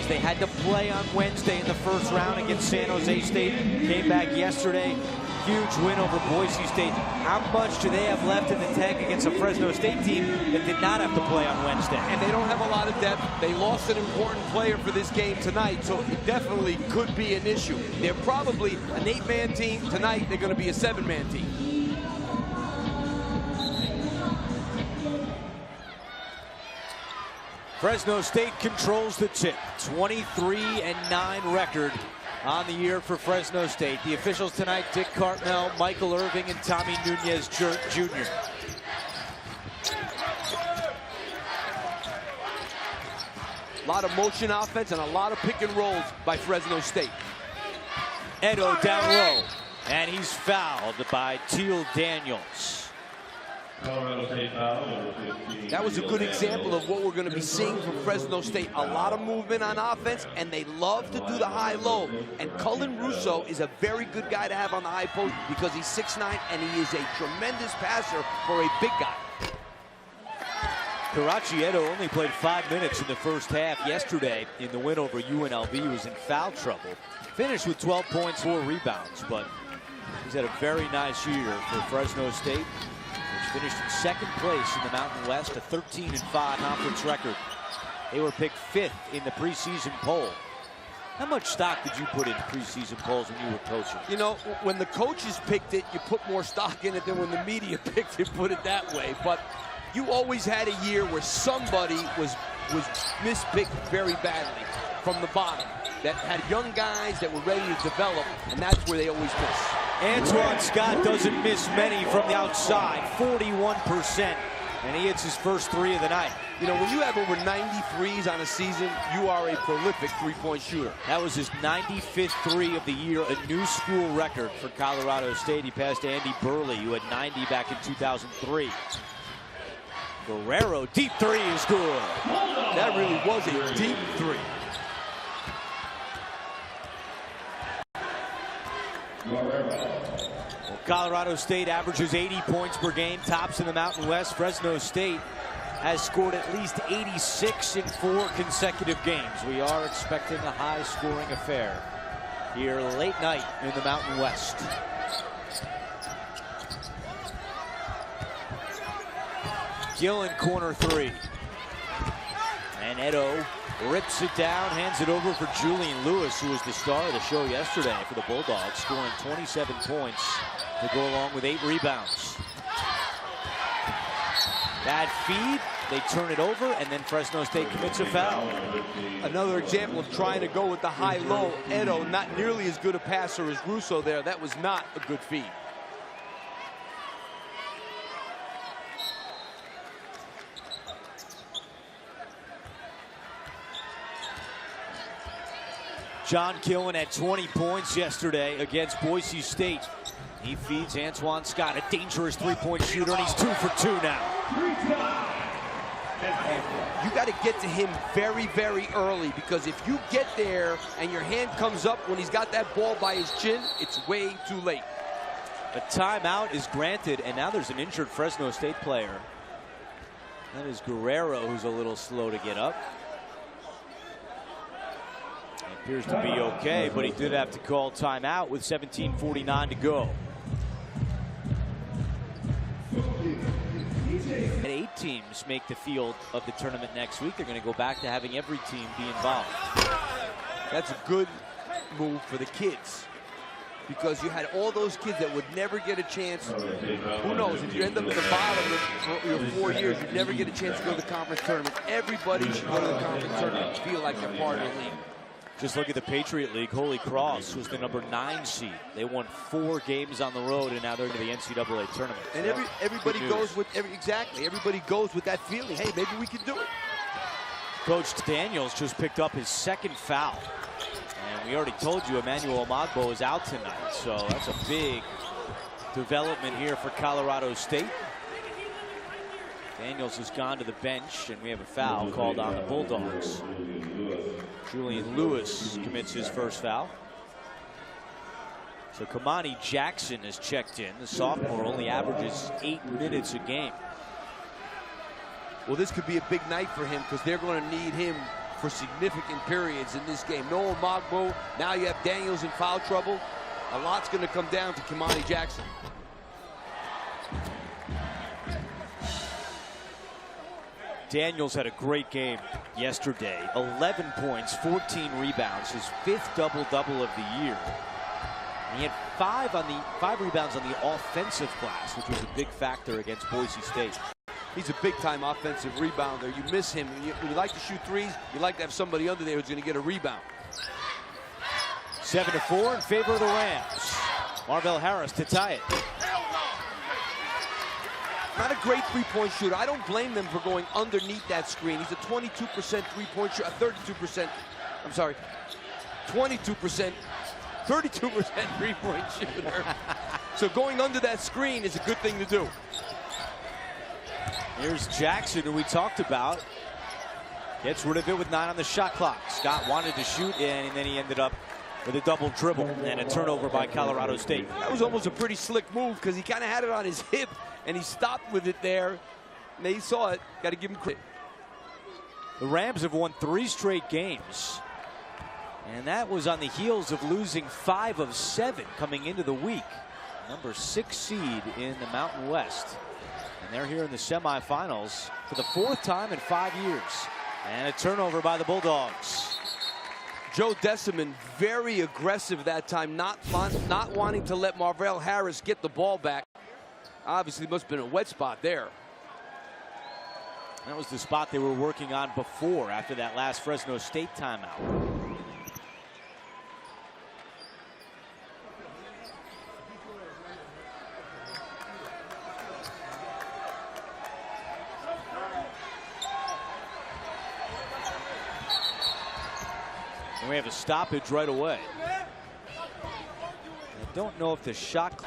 because they had to play on Wednesday in the first round against San Jose State. Came back yesterday. Huge win over Boise State. How much do they have left in the tank against a Fresno State team that did not have to play on Wednesday? And they don't have a lot of depth. They lost an important player for this game tonight, so it definitely could be an issue. They're probably an 8-man team. Tonight, they're going to be a 7-man team. Fresno State controls the tip. 23-9 record on the year for Fresno State. The officials tonight: Dick Cartmel, Michael Irving, and Tommy Nunez Jr. A lot of motion offense and a lot of pick and rolls by Fresno State. Edo down low, and he's fouled by Teal Daniels. That was a good example of what we're going to be seeing from Fresno State. A lot of movement on offense, and they love to do the high-low. And Cullen Russo is a very good guy to have on the high post because he's 6'9", and he is a tremendous passer for a big guy. Karachi Edo only played 5 minutes in the first half yesterday in the win over UNLV. He was in foul trouble. Finished with 12 points, 4 rebounds, but he's had a very nice year for Fresno State, which finished in second place in the Mountain West, a 13-5 conference record. They were picked 5th in the preseason poll. How much stock did you put in preseason polls when you were coaching? You know, when the coaches picked it, you put more stock in it than when the media picked it, put it that way. But you always had a year where somebody was mispicked very badly from the bottom, that had young guys that were ready to develop, and that's where they always miss. Antoine Scott doesn't miss many from the outside, 41%, and he hits his first 3 of the night. You know, when you have over 93s on a season, you are a prolific three-point shooter. That was his 95th 3 of the year, a new school record for Colorado State. He passed Andy Burley, who had 90 back in 2003. Guerrero, deep 3 is good. That really was a deep 3. Well, Colorado State averages 80 points per game, tops in the Mountain West. Fresno State has scored at least 86 in 4 consecutive games. We are expecting a high-scoring affair here late night in the Mountain West. Gillen, corner 3. And Edo rips it down, hands it over for Julian Lewis, who was the star of the show yesterday for the Bulldogs, scoring 27 points to go along with 8 rebounds. Bad feed, they turn it over, and then Fresno State commits a foul. Another example of trying to go with the high-low. Edo, not nearly as good a passer as Russo there. That was not a good feed. John Gillen had 20 points yesterday against Boise State. He feeds Antoine Scott, a dangerous three-point shooter, and he's 2 for 2 now. You got to get to him very, very early, because if you get there and your hand comes up when he's got that ball by his chin, it's way too late. A timeout is granted, and now there's an injured Fresno State player. That is Guerrero, who's a little slow to get up. Appears to be okay, but he did have to call timeout with 17:49 to go. And 8 teams make the field of the tournament next week. They're going to go back to having every team be involved. That's a good move for the kids, because you had all those kids that would never get a chance. Who knows, if you end up at the bottom of your 4 years, you never get a chance to go to the conference tournament. Everybody should go to the conference tournament and feel like they're part of the league. Just look at the Patriot League. Holy Cross was the number 9 seed. They won 4 games on the road, and now they're in the NCAA tournament. And everybody goes with everybody goes with that feeling. Hey, maybe we can do it. Coach Daniels just picked up his 2nd foul, and we already told you Emmanuel Amagbo is out tonight, so that's a big development here for Colorado State. Daniels has gone to the bench, and we have a foul called on the Bulldogs. Julian Lewis commits his first foul. So Kamani Jackson has checked in. The sophomore only averages 8 minutes a game. Well, this could be a big night for him, because they're going to need him for significant periods in this game. No Omagbo. Now you have Daniels in foul trouble. A lot's going to come down to Kimani Jackson. Daniels had a great game yesterday. 11 points, 14 rebounds, his 5th double-double of the year. And he had 5 rebounds on the offensive glass, which was a big factor against Boise State. He's a big-time offensive rebounder. You miss him. When you like to shoot threes, you like to have somebody under there who's going to get a rebound. 7-4 in favor of the Rams. Marvell Harris to tie it. Not a great three-point shooter. I don't blame them for going underneath that screen. He's a 22% three-point shooter, 32%, I'm sorry, 22%, 32% three-point shooter. So going under that screen is a good thing to do. Here's Jackson, who we talked about. Gets rid of it with 9 on the shot clock. Scott wanted to shoot, and then he ended up with a double dribble and a turnover by Colorado State. That was almost a pretty slick move because he kind of had it on his hip and he stopped with it there. And they saw it. Got to give him credit. The Rams have won 3 straight games, and that was on the heels of losing 5 of 7 coming into the week. Number 6 seed in the Mountain West. And they're here in the semifinals for the 4th time in 5 years. And a turnover by the Bulldogs. Joe Deciman very aggressive that time, not wanting to let Marvell Harris get the ball back. Obviously must have been a wet spot there. That was the spot they were working on before, after that last Fresno State timeout. And we have a stoppage right away. I don't know if the shot...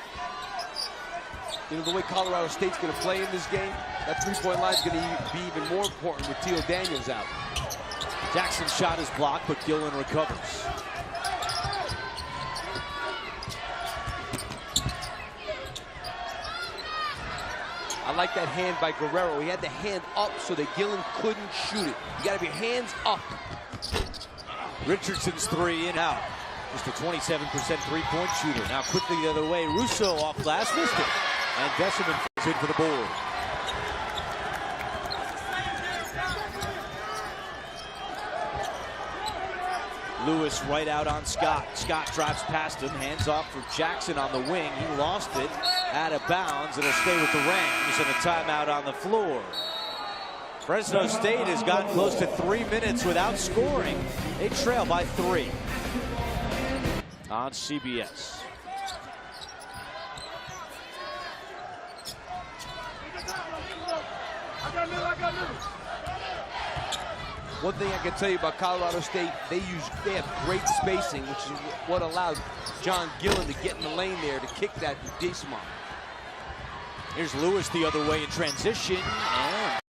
You know, the way Colorado State's going to play in this game, that three-point line is going to be even more important with Teal Daniels out. Jackson's shot is blocked, but Gillen recovers. I like that hand by Guerrero. He had the hand up so that Gillen couldn't shoot it. You got to have your hands up. Richardson's 3 in out. Just a 27% three-point shooter. Now quickly the other way. Russo off glass, missed it. And Deciman falls in for the board. Lewis right out on Scott. Scott drives past him, hands off for Jackson on the wing. He lost it, out of bounds. It'll stay with the Rams, and a timeout on the floor. Fresno State has gotten close to 3 minutes without scoring. They trail by 3 on CBS. One thing I can tell you about Colorado State, they have great spacing, which is what allowed John Gillen to get in the lane there to kick that to Desmond. Here's Lewis the other way in transition, and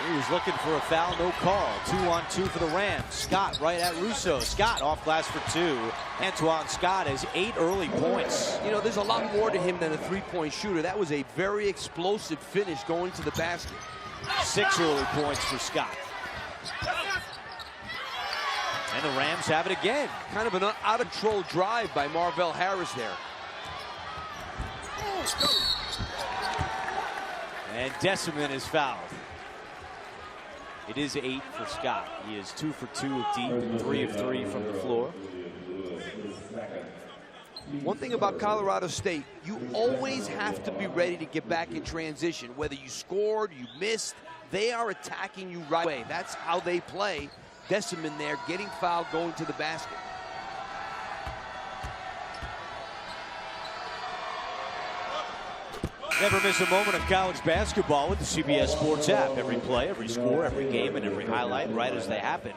he was looking for a foul, no call. 2-on-2 for the Rams. Scott right at Russo. Scott off glass for 2. Antoine Scott has 8 early points. You know, there's a lot more to him than a three-point shooter. That was a very explosive finish going to the basket. 6 early points for Scott. And the Rams have it again. Kind of an out-of-control drive by Marvell Harris there. And Deciman is fouled. It is 8 for Scott. He is 2 for 2 of deep, 3 of 3 from the floor. One thing about Colorado State, you always have to be ready to get back in transition. Whether you scored, you missed, they are attacking you right away. That's how they play. Deciman there, getting fouled, going to the basket. Never miss a moment of college basketball with the CBS Sports app. Every play, every score, every game, and every highlight right as they happen.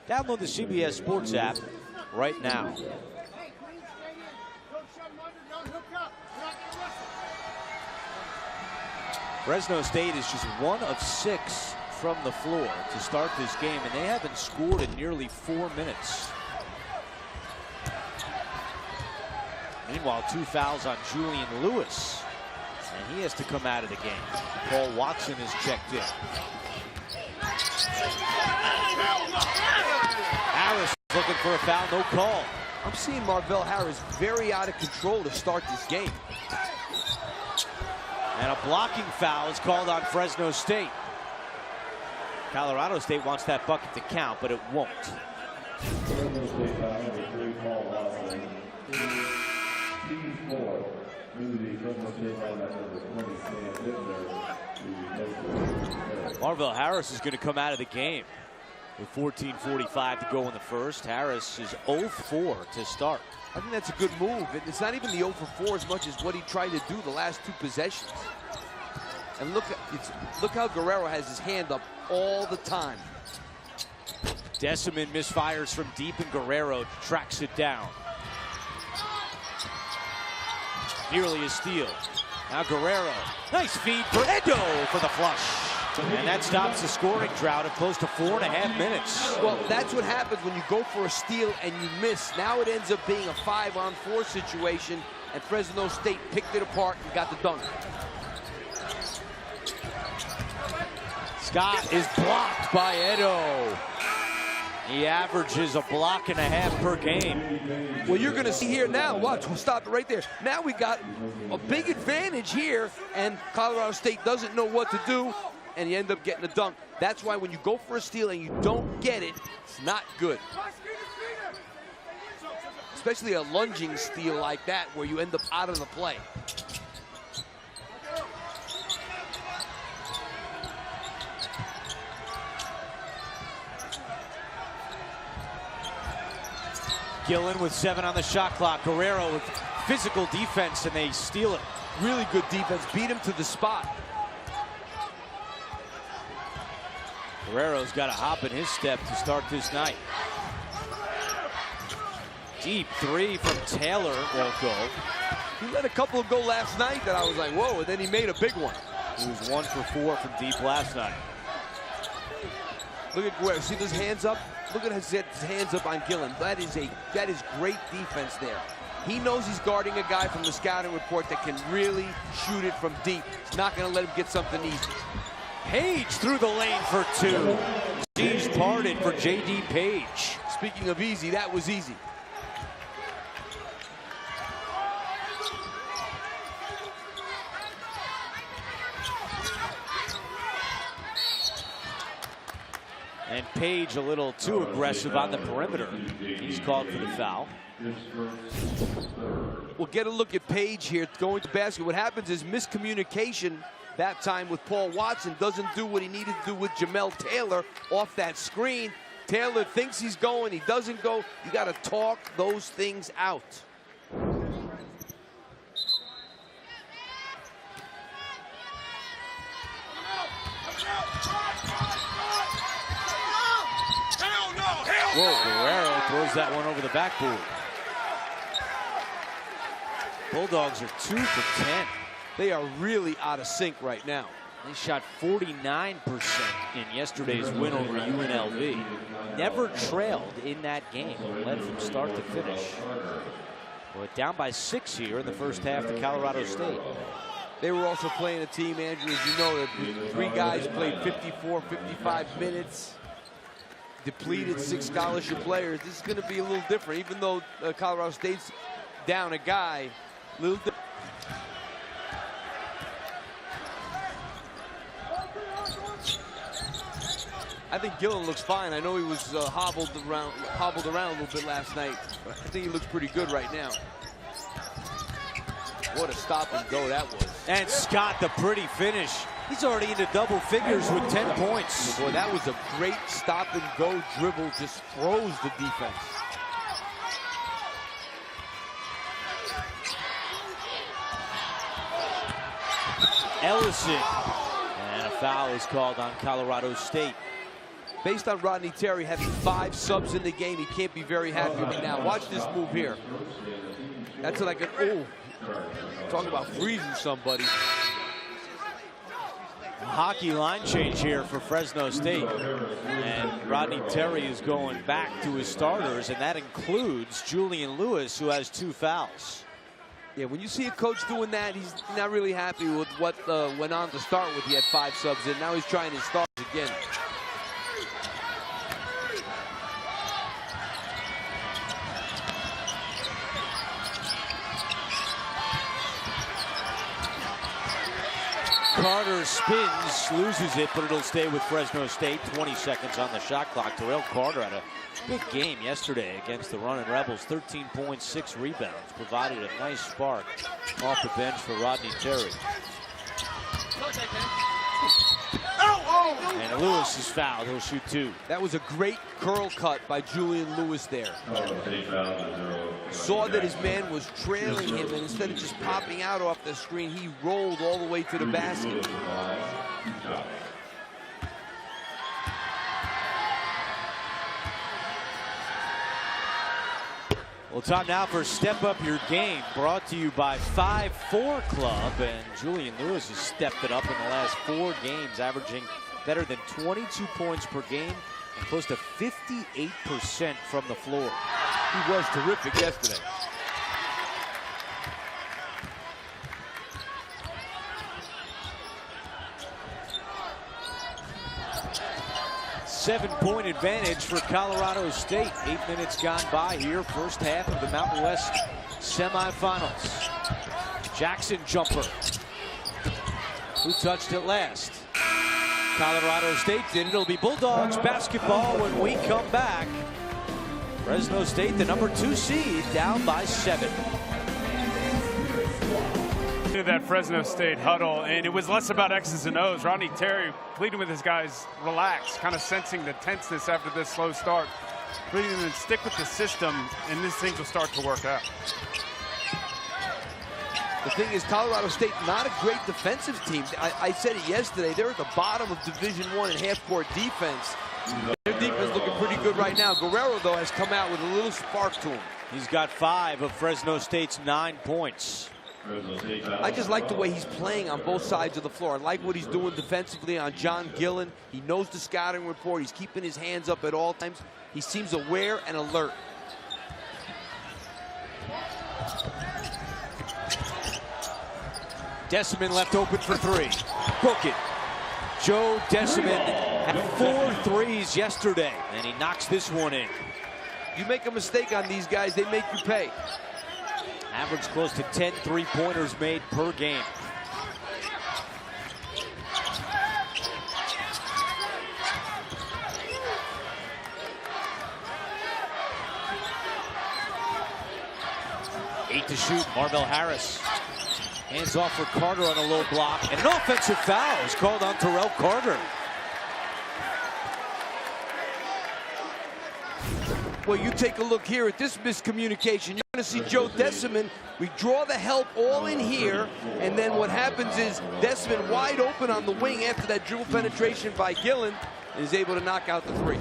Download the CBS Sports app right now. Fresno State is just 1 of 6 from the floor to start this game, and they haven't scored in nearly 4 minutes. Meanwhile, 2 fouls on Julian Lewis, and he has to come out of the game. Paul Watson is checked in. looking for a foul, no call. I'm seeing Marvell Harris very out of control to start this game. And a blocking foul is called on Fresno State. Colorado State wants that bucket to count, but it won't. Marvell Harris is going to come out of the game with 14:45 to go in the first. Harris is 0 for 4 to start. I think that's a good move. It's not even the 0 for 4 as much as what he tried to do the last 2 possessions. And look how Guerrero has his hand up all the time. Deciman misfires from deep, and Guerrero tracks it down. Nearly a steal. Now Guerrero, nice feed for Edo for the flush. And that stops the scoring drought of close to 4.5 minutes. Well, that's what happens when you go for a steal and you miss. Now it ends up being a 5-on-4 situation, and Fresno State picked it apart and got the dunk. Scott is blocked by Edo. He averages a block and a half per game. Well, you're going to see here now. Watch, we'll stop it right there. Now we got a big advantage here, and Colorado State doesn't know what to do, and you end up getting a dunk. That's why when you go for a steal and you don't get it, it's not good. Especially a lunging steal like that where you end up out of the play. Gillen with 7 on the shot clock. Guerrero with physical defense, and they steal it. Really good defense. Beat him to the spot. Guerrero's got a hop in his step to start this night. Deep 3 from Taylor won't go. He let a couple go last night that I was like, whoa, and then he made a big one. He was 1 for 4 from deep last night. Look at Guerrero. See those hands up? Look at his hands up on Gillen. That is great defense there. He knows he's guarding a guy from the scouting report that can really shoot it from deep. He's not going to let him get something easy. Page through the lane for 2. Seas parted for J.D. Page. Speaking of easy, that was easy. And Page a little too aggressive on the perimeter. He's called for the foul. We'll get a look at Page here going to basket. What happens is miscommunication that time with Paul Watson. Doesn't do what he needed to do with Jamel Taylor off that screen. Taylor thinks he's going, he doesn't go. You got to talk those things out. Whoa, Guerrero throws that one over the backboard. Bulldogs are 2 for 10. They are really out of sync right now. They shot 49% in yesterday's win over UNLV. Never trailed in that game. Led from start to finish. Well, down by 6 here in the first half to Colorado State. They were also playing a team, Andrew, as you know, that 3 guys played 54, 55 minutes. Depleted 6 scholarship players. This is going to be a little different, even though Colorado State's down a guy. A little different. I think Gillen looks fine. I know he was hobbled around a little bit last night. I think he looks pretty good right now. What a stop and go that was. And Scott, the pretty finish. He's already into double figures with 10 points. Boy, that was a great stop and go dribble. Just froze the defense. Ellison. And a foul is called on Colorado State. Based on Rodney Terry having 5 subs in the game, he can't be very happy right now. Watch this move here. That's like an, oh, talk about freezing somebody. Hockey line change here for Fresno State. And Rodney Terry is going back to his starters, and that includes Julian Lewis, who has 2 fouls. Yeah, when you see a coach doing that, he's not really happy with what went on to start with. He had 5 subs in. Now he's trying his stars again. Carter spins, loses it, but it'll stay with Fresno State. 20 seconds on the shot clock. Terrell Carter had a big game yesterday against the Runnin' Rebels. 13 points, 6 rebounds. Provided a nice spark off the bench for Rodney Terry. And Lewis is fouled. He'll shoot 2. That was a great curl cut by Julian Lewis there. Saw that his man was trailing him, and instead of just popping out off the screen, he rolled all the way to the basket. Well, time now for Step Up Your Game, brought to you by 5-4 Club. And Julian Lewis has stepped it up in the last 4 games, averaging better than 22 points per game and close to 58% from the floor. He was terrific yesterday. Seven-point advantage for Colorado State. 8 minutes gone by here. First half of the Mountain West semifinals. Jackson jumper. Who touched it last? Colorado State did it. It'll be Bulldogs basketball when we come back. Fresno State, the number 2 seed, down by 7. That Fresno State huddle, and it was less about X's and O's. Rodney Terry pleading with his guys, relax, kind of sensing the tenseness after this slow start. Pleading them to stick with the system, and these things will start to work out. The thing is, Colorado State, not a great defensive team. I said it yesterday, they're at the bottom of Division I in half-court defense. Their defense looking pretty good right now. Guerrero, though, has come out with a little spark to him. He's got 5 of Fresno State's 9 points. I just like the way he's playing on both sides of the floor. I like what he's doing defensively on John Gillen. He knows the scouting report. He's keeping his hands up at all times. He seems aware and alert. Deciman left open for 3. Book it. Joe Deciman had 4 threes yesterday, and he knocks this one in. You make a mistake on these guys, they make you pay. Average close to 10 3-pointers made per game. Eight to shoot, Marvell Harris. Hands off for Carter on a low block, and an offensive foul is called on Terrell Carter. Well, you take a look here at this miscommunication. You're going to see Joe Deciman. We draw the help all in here, and then what happens is Deciman wide open on the wing after that dribble penetration by Gillen is able to knock out the 3.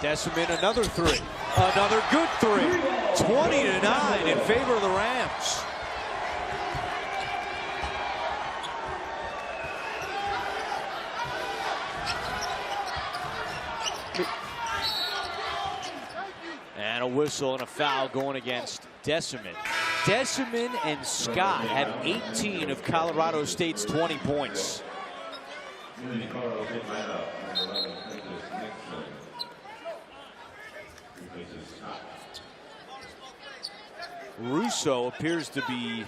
Deciman, another 3. Another good 3. 20-9 in favor of the Rams. And a whistle and a foul going against Deciman. Deciman and Scott have 18 of Colorado State's 20 points. Russo appears to be...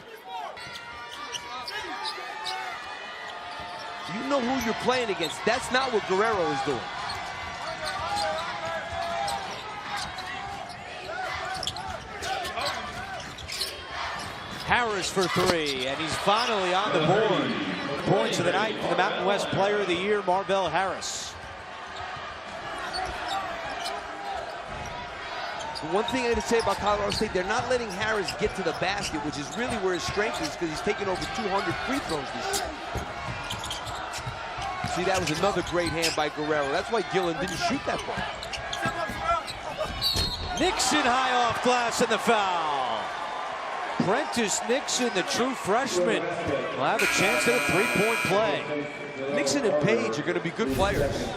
You know who you're playing against. That's not what Guerrero is doing. Harris for 3, and he's finally on the board. Points of the night for the Mountain West Player of the Year, Marvell Harris. One thing I got to say about Colorado State, they're not letting Harris get to the basket, which is really where his strength is, because he's taken over 200 free throws this year. See, that was another great hand by Guerrero. That's why Gillen didn't shoot that ball. Nixon high off glass and the foul. Prentice Nixon, the true freshman, will have a chance at a 3-point play. Nixon and Page are going to be good players.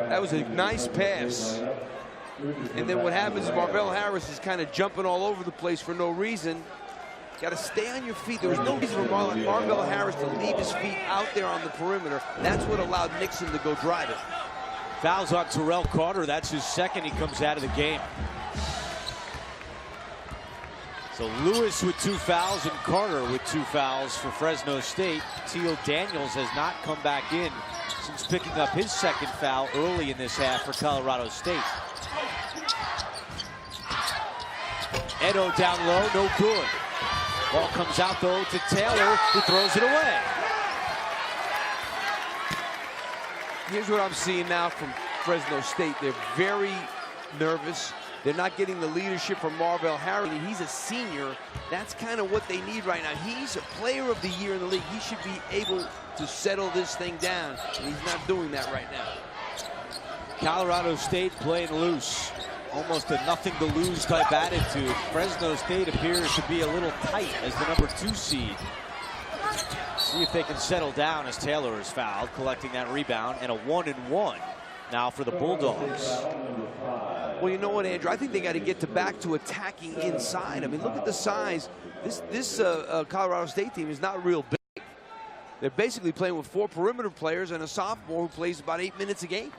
That was a nice pass. And then what happens is Marvell Harris is kind of jumping all over the place for no reason. Got to stay on your feet. There was no reason for Marvell Harris to leave his feet out there on the perimeter. That's what allowed Nixon to go drive it. Fouls on Terrell Carter. That's his second. He comes out of the game. So Lewis with 2 fouls and Carter with 2 fouls for Fresno State. Teal Daniels has not come back in since picking up his 2nd foul early in this half for Colorado State. Edo down low, no good. Ball comes out though to Taylor, who throws it away. Here's what I'm seeing now from Fresno State. They're very nervous. They're not getting the leadership from Marvell Harry. He's a senior. That's kind of what they need right now. He's a player of the year in the league. He should be able to settle this thing down, and he's not doing that right now. Colorado State playing loose. Almost a nothing to lose type attitude. Fresno State appears to be a little tight as the number 2 seed. See if they can settle down as Taylor is fouled, collecting that rebound, and a 1-and-1 now for the Bulldogs. Well, you know what, Andrew? I think they got to get back to attacking inside. I mean, look at the size. This Colorado State team is not real big. They're basically playing with 4 perimeter players and a sophomore who plays about 8 minutes a game.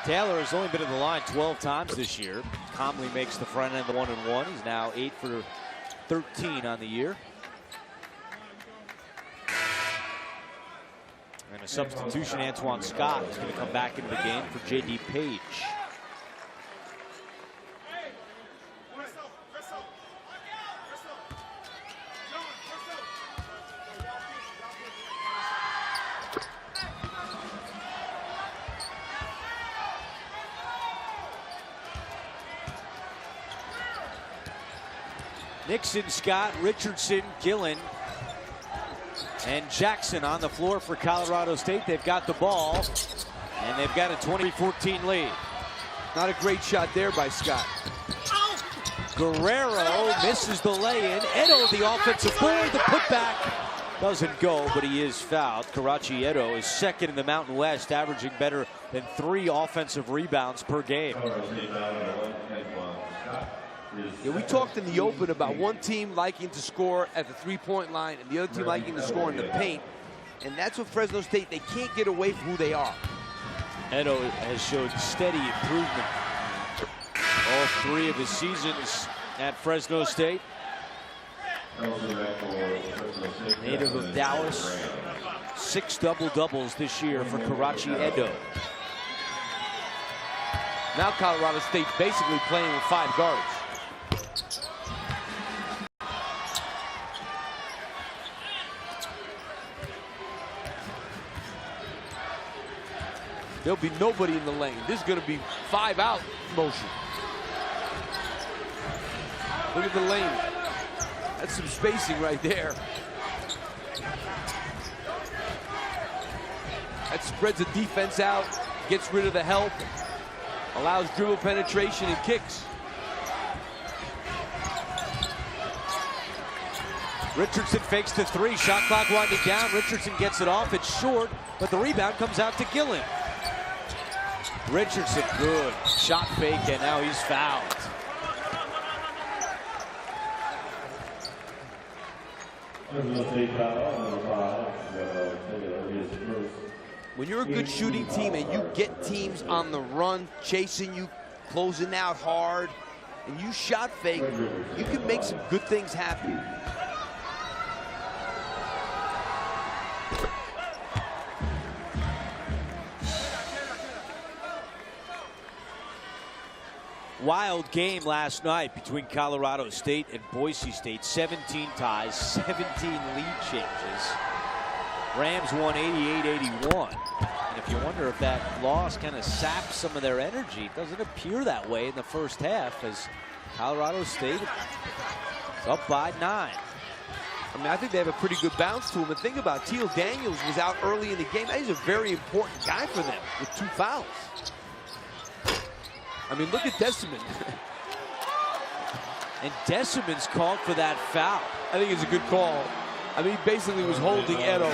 Taylor has only been in the line 12 times this year. Comley makes the front end the 1-and-1. He's now 8 for 13 on the year. And a substitution, Antoine Scott is going to come back into the game for J.D. Page. Nixon, Scott, Richardson, Gillen, and Jackson on the floor for Colorado State. They've got the ball, and they've got a 20-14 lead. Not a great shot there by Scott. Guerrero misses the lay-in. Edo, the offensive board, the putback doesn't go, but he is fouled. Karachi Edo is 2nd in the Mountain West, averaging better than 3 offensive rebounds per game. Yeah, we talked in the open about one team liking to score at the 3-point line and the other team liking to score in the paint. And that's what Fresno State, they can't get away from who they are. Edo has showed steady improvement all 3 of his seasons at Fresno State. Native of Dallas, 6 double-doubles this year for Karachi Edo. Now Colorado State basically playing with 5 guards. There'll be nobody in the lane. This is going to be 5-out motion. Look at the lane. That's some spacing right there. That spreads the defense out, gets rid of the help, allows dribble penetration and kicks. Richardson fakes the 3, shot clock winding down. Richardson gets it off, it's short, but the rebound comes out to Gillen. Richardson, good shot fake, and now he's fouled. When you're a good shooting team and you get teams on the run, chasing you, closing out hard, and you shot fake, you can make some good things happen. Wild game last night between Colorado State and Boise State. 17 ties, 17 lead changes. Rams won 88-81. And if you wonder if that loss kind of sapped some of their energy, it doesn't appear that way in the first half as Colorado State is up by 9. I mean, I think they have a pretty good bounce to him. And think about it, Teal Daniels was out early in the game. He's a very important guy for them with 2 fouls. I mean, look at Deciman. And Deciman's called for that foul. I think it's a good call. I mean, he basically was holding Edo.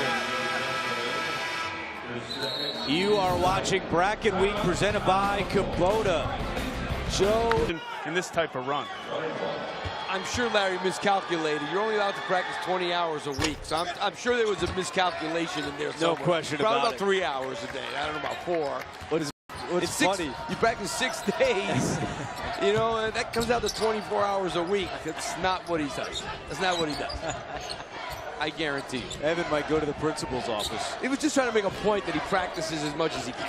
You are watching Bracket Week presented by Kubota. Joe. In this type of run. I'm sure Larry miscalculated. You're only allowed to practice 20 hours a week, so I'm sure there was a miscalculation in there somewhere. No question Probably about about it. 3 hours a day. I don't know about 4. What's funny? You practice 6 days, you know, and that comes out to 24 hours a week. That's not what he does. That's not what he does. I guarantee you. Evan might go to the principal's office. He was just trying to make a point that he practices as much as he can.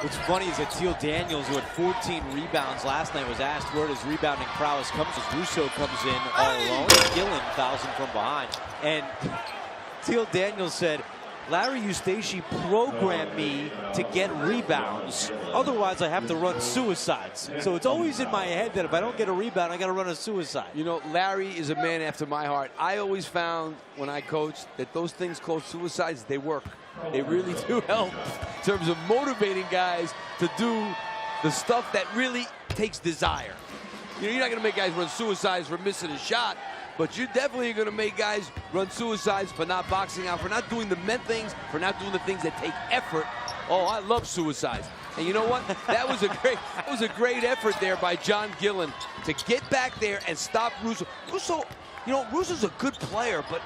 What's funny is that Teal Daniels, who had 14 rebounds last night, was asked where his rebounding prowess comes as Russo comes in all alone. Gillen fouls him from behind. And Teal Daniels said, Larry Eustace programmed me to get rebounds. Otherwise, I have to run suicides. So it's always in my head that if I don't get a rebound, I got to run a suicide. You know, Larry is a man after my heart. I always found when I coached that those things called suicides, they work. They really do help in terms of motivating guys to do the stuff that really takes desire. You know, you're not going to make guys run suicides for missing a shot, but you're definitely going to make guys run suicides for not boxing out, for not doing the men things, for not doing the things that take effort. Oh, I love suicides. And you know what? That was a great effort there by John Gillen to get back there and stop Russo. Russo, you know, Russo's a good player, but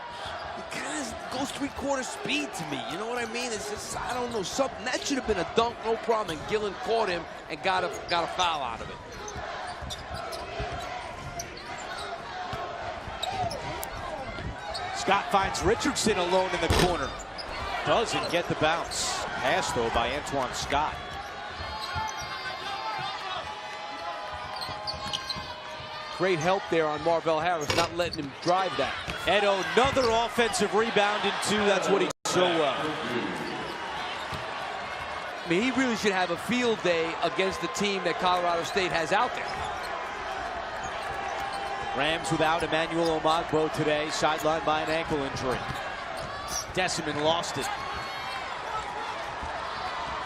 he kind of goes three-quarter speed to me. You know what I mean? It's just, I don't know, something. That should have been a dunk, no problem. And Gillen caught him and got a foul out of it. Scott finds Richardson alone in the corner. Doesn't get the bounce. Pass, though, by Antoine Scott. Great help there on Marvell Harris, not letting him drive that. Edo, another offensive rebound in 2. That's what he does so well. I mean, he really should have a field day against the team that Colorado State has out there. Rams without Emmanuel Omagbo today, sidelined by an ankle injury. Deciman lost it.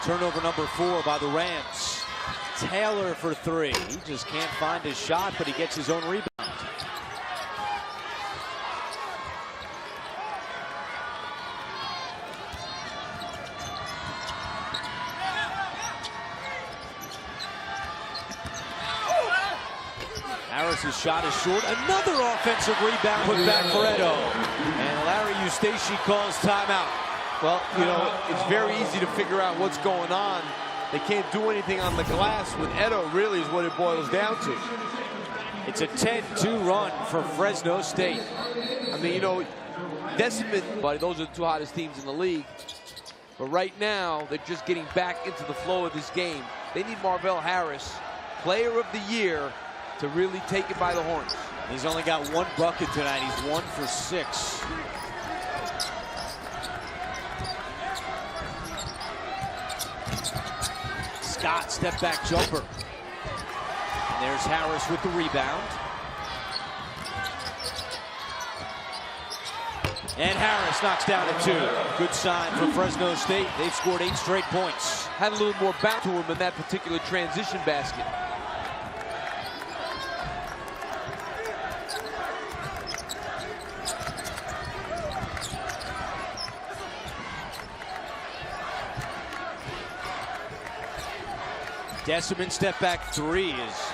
Turnover number 4 by the Rams. Taylor for 3. He just can't find his shot, but he gets his own rebound. Harris's shot is short. Another offensive rebound put back for Edo. And Larry Eustace calls timeout. Well, you know, it's very easy to figure out what's going on. They can't do anything on the glass with Edo, really, is what it boils down to. It's a 10-2 run for Fresno State. I mean, you know, Deciman, buddy, those are the 2 hottest teams in the league. But right now, they're just getting back into the flow of this game. They need Marvell Harris, player of the year, to really take it by the horns. He's only got 1 bucket tonight. He's 1 for 6. Scott, step back jumper. And there's Harris with the rebound. And Harris knocks down a 2. Good sign for Fresno State. They've scored 8 straight points. Had a little more bounce to him in that particular transition basket. Deciman step back 3 is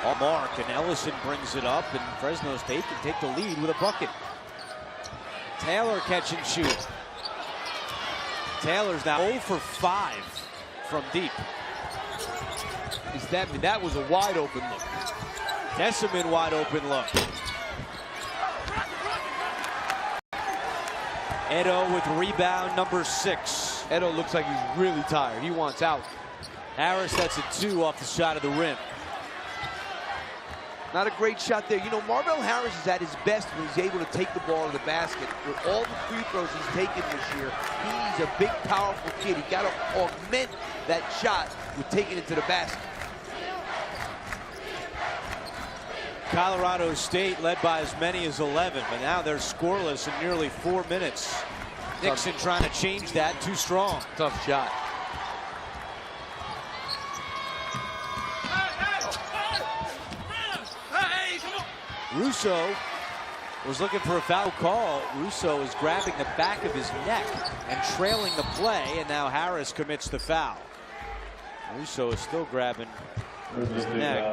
on mark, and Ellison brings it up, and Fresno State can take the lead with a bucket. Taylor catch and shoot. Taylor's now 0 for 5 from deep. That was a wide open look. Deciman wide open look. Edo with rebound number 6. Edo looks like he's really tired. He wants out. Harris, that's a 2 off the shot of the rim. Not a great shot there. You know, Marvell Harris is at his best when he's able to take the ball to the basket. With all the free throws he's taken this year, he's a big, powerful kid. He got to augment that shot with taking it to the basket. Colorado State led by as many as 11, but now they're scoreless in nearly 4 minutes. Nixon trying to change that, too strong. Tough shot. Russo was looking for a foul call. Russo is grabbing the back of his neck and trailing the play, and now Harris commits the foul. Russo is still grabbing his neck.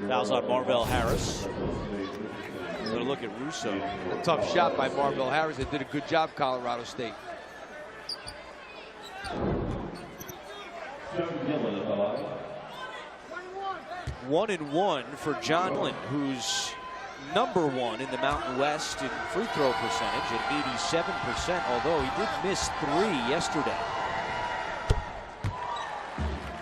Fouls on Marvell Harris. We're going to look at Russo. A tough shot by Marvell Harris. They did a good job, Colorado State. 1-1 for John Lynn, who's #1 in the Mountain West in free throw percentage at 87%, although he did miss 3 yesterday.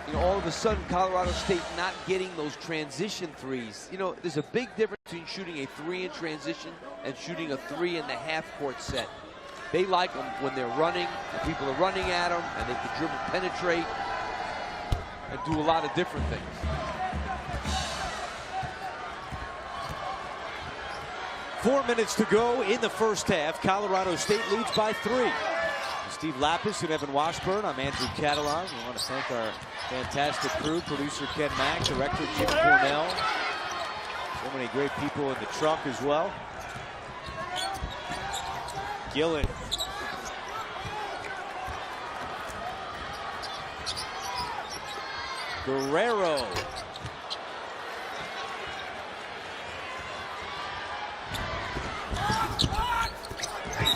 You know, all of a sudden, Colorado State not getting those transition threes. You know, there's a big difference between shooting a 3 in transition and shooting a 3 in the half-court set. They like them when they're running, and people are running at them, and they can dribble, penetrate, and do a lot of different things. Four minutes to go in the first half. Colorado State leads by 3. Steve Lapis and Evan Washburn. I'm Andrew Catalan. We want to thank our fantastic crew, producer Ken Mack, director Jim Cornell. So many great people in the truck as well. Gillen. Guerrero.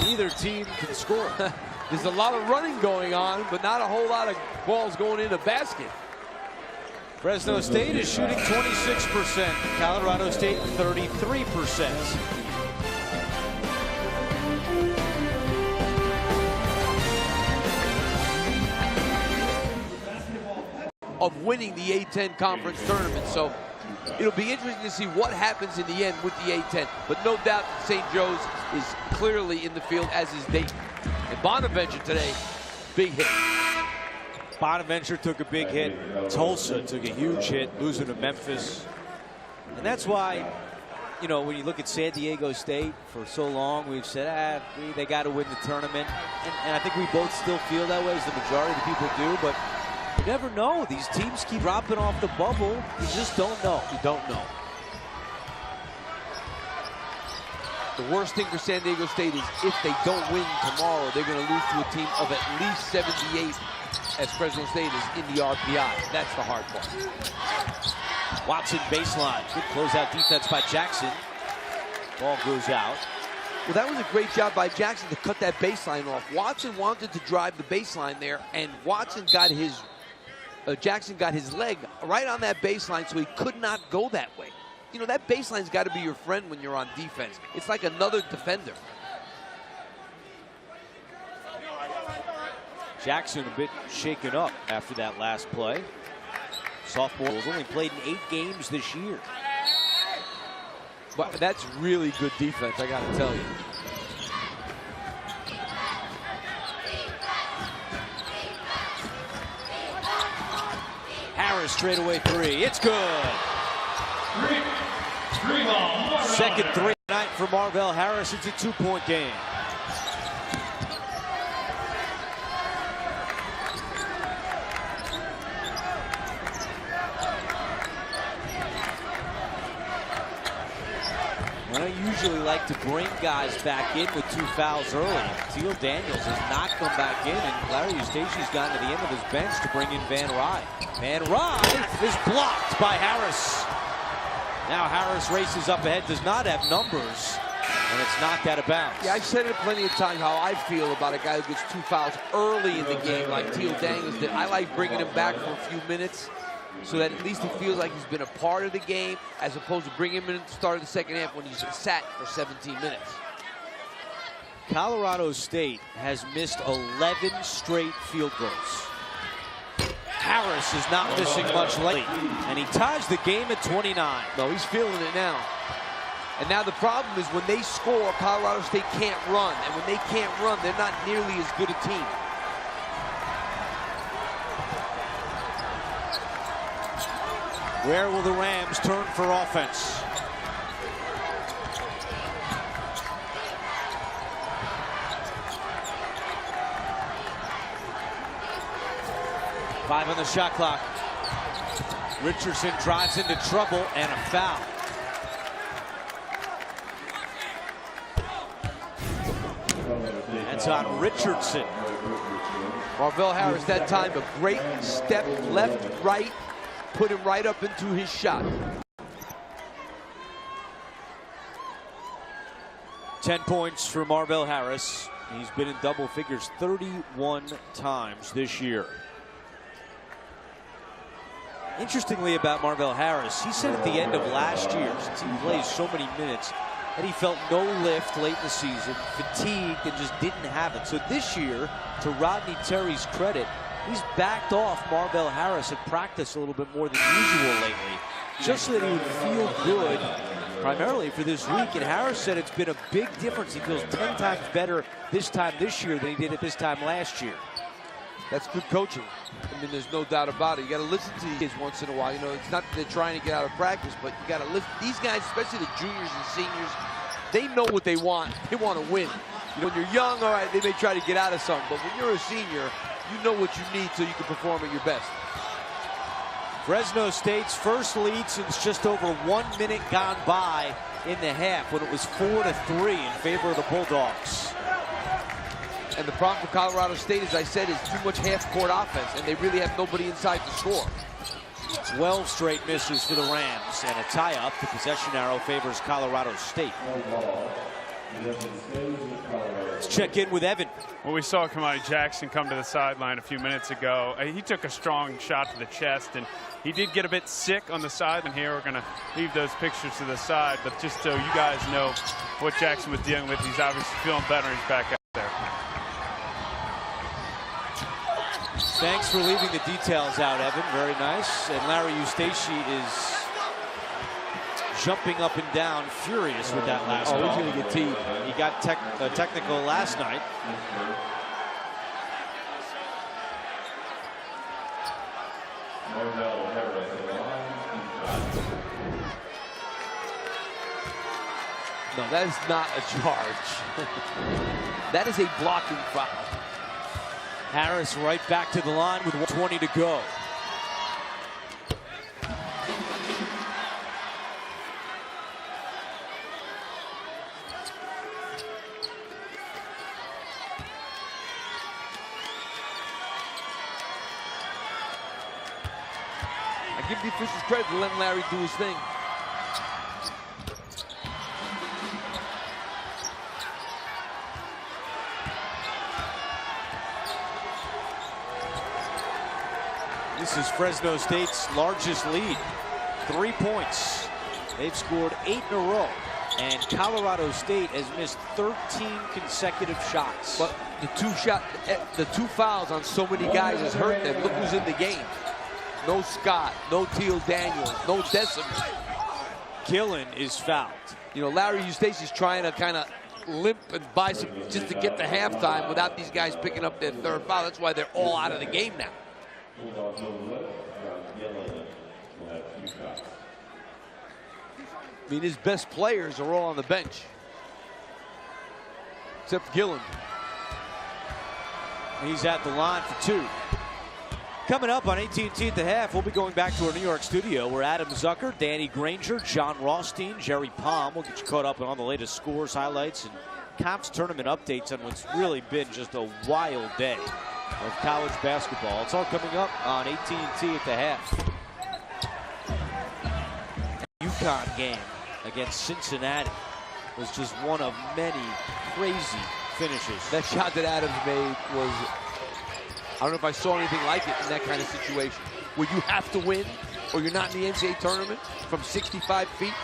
Neither team can score. There's a lot of running going on, but not a whole lot of balls going in the basket. Fresno State is shooting 26%. Colorado State 33%. Of winning the A-10 conference tournament. So it'll be interesting to see what happens in the end with the A-10. But no doubt St. Joe's is clearly in the field, as is Dayton. And Bonaventure today, big hit. Bonaventure took a big hit. Tulsa took a huge hit, losing to Memphis. And that's why, you know, when you look at San Diego State for so long, we've said, they got to win the tournament. And I think we both still feel that way, as the majority of the people do. But you never know. These teams keep dropping off the bubble. You just don't know. You don't know. The worst thing for San Diego State is if they don't win tomorrow, they're going to lose to a team of at least 78, as Fresno State is in the RPI. That's the hard part. Watson baseline. Good closeout defense by Jackson. Ball goes out. Well, that was a great job by Jackson to cut that baseline off. Watson wanted to drive the baseline there, and Watson got his, Jackson got his leg right on that baseline, so he could not go that way. You know, that baseline's got to be your friend when you're on defense. It's like another defender. Jackson a bit shaken up after that last play. Sophomore has only played in 8 games this year. But that's really good defense, I got to tell you. Harris straightaway 3. It's good. Second 3 tonight for Marvell Harris. It's a 2-point game. I usually like to bring guys back in with 2 fouls early. Teal Daniels has not come back in, and Larry Eustachy's gotten to the end of his bench to bring in Van Rye. Van Rye is blocked by Harris. Now Harris races up ahead, does not have numbers, and it's knocked out of bounds. Yeah, I've said it plenty of times how I feel about a guy who gets 2 fouls early in the game like Teal Daniels did. I like bringing him back for a few minutes, so that at least he feels like he's been a part of the game, as opposed to bringing him in at the start of the second half when he's sat for 17 minutes. Colorado State has missed 11 straight field goals. Harris is not missing much lately, and he ties the game at 29. No, he's feeling it now. And now the problem is when they score, Colorado State can't run. And when they can't run, they're not nearly as good a team. Where will the Rams turn for offense? Five on the shot clock. Richardson drives into trouble and a foul. That's on Richardson. Marvell Harris that time, a great step left, right, put him right up into his shot. 10 points for Marvell Harris. He's been in double figures 31 times this year. Interestingly about Marvell Harris, he said at the end of last year, since he plays so many minutes, that he felt no lift late in the season, fatigued, and just didn't have it. So this year, to Rodney Terry's credit, he's backed off Marvell Harris at practice a little bit more than usual lately, just so that he would feel good, primarily for this week. And Harris said it's been a big difference. He feels 10 times better this time this year than he did at this time last year. That's good coaching. I mean, there's no doubt about it. You got to listen to these kids once in a while. You know, it's not that they're trying to get out of practice, but you got to listen. These guys, especially the juniors and seniors, they know what they want. They want to win. You know, when you're young, all right, they may try to get out of something, but when you're a senior, you know what you need so you can perform at your best. Fresno State's first lead since just over 1 minute gone by in the half, when it was 4-3 in favor of the Bulldogs. And the problem for Colorado State, as I said, is too much half-court offense, and they really have nobody inside to score. 12 straight misses for the Rams, and a tie-up. The possession arrow favors Colorado State. Let's check in with Evan. Well, we saw Kamani Jackson come to the sideline a few minutes ago. He took a strong shot to the chest, and he did get a bit sick on the sideline here. We're going to leave those pictures to the side, but just so you guys know what Jackson was dealing with, he's obviously feeling better. He's back out there. Thanks for leaving the details out, Evan. Very nice. And Larry Eustace is jumping up and down, furious with that last call. He's going to get teed. He got technical last night. No, that is not a charge. That is a blocking foul. Harris right back to the line with 1:20 to go. I give the officials credit for letting Larry do his thing. This is Fresno State's largest lead, 3 points. They've scored 8 in a row, and Colorado State has missed 13 consecutive shots. But the two fouls on so many guys has hurt them. Look who's in the game. No Scott, no Teal Daniels, no Decim. Gillen is fouled. You know, Larry Eustace is trying to kind of limp and buy some just to get to halftime without these guys picking up their third foul. That's why they're all out of the game now. I mean, his best players are all on the bench, except Gillen. He's at the line for 2. Coming up on AT&T at the half, we'll be going back to our New York studio where Adam Zucker, Danny Granger, John Rothstein, Jerry Palm will get you caught up on all the latest scores, highlights, and Comps tournament updates on what's really been just a wild day of college basketball. It's all coming up on AT&T at the half. UConn game against Cincinnati was just one of many crazy finishes. That shot that Adams made was, I don't know if I saw anything like it in that kind of situation, where you have to win or you're not in the NCAA tournament from 65 feet.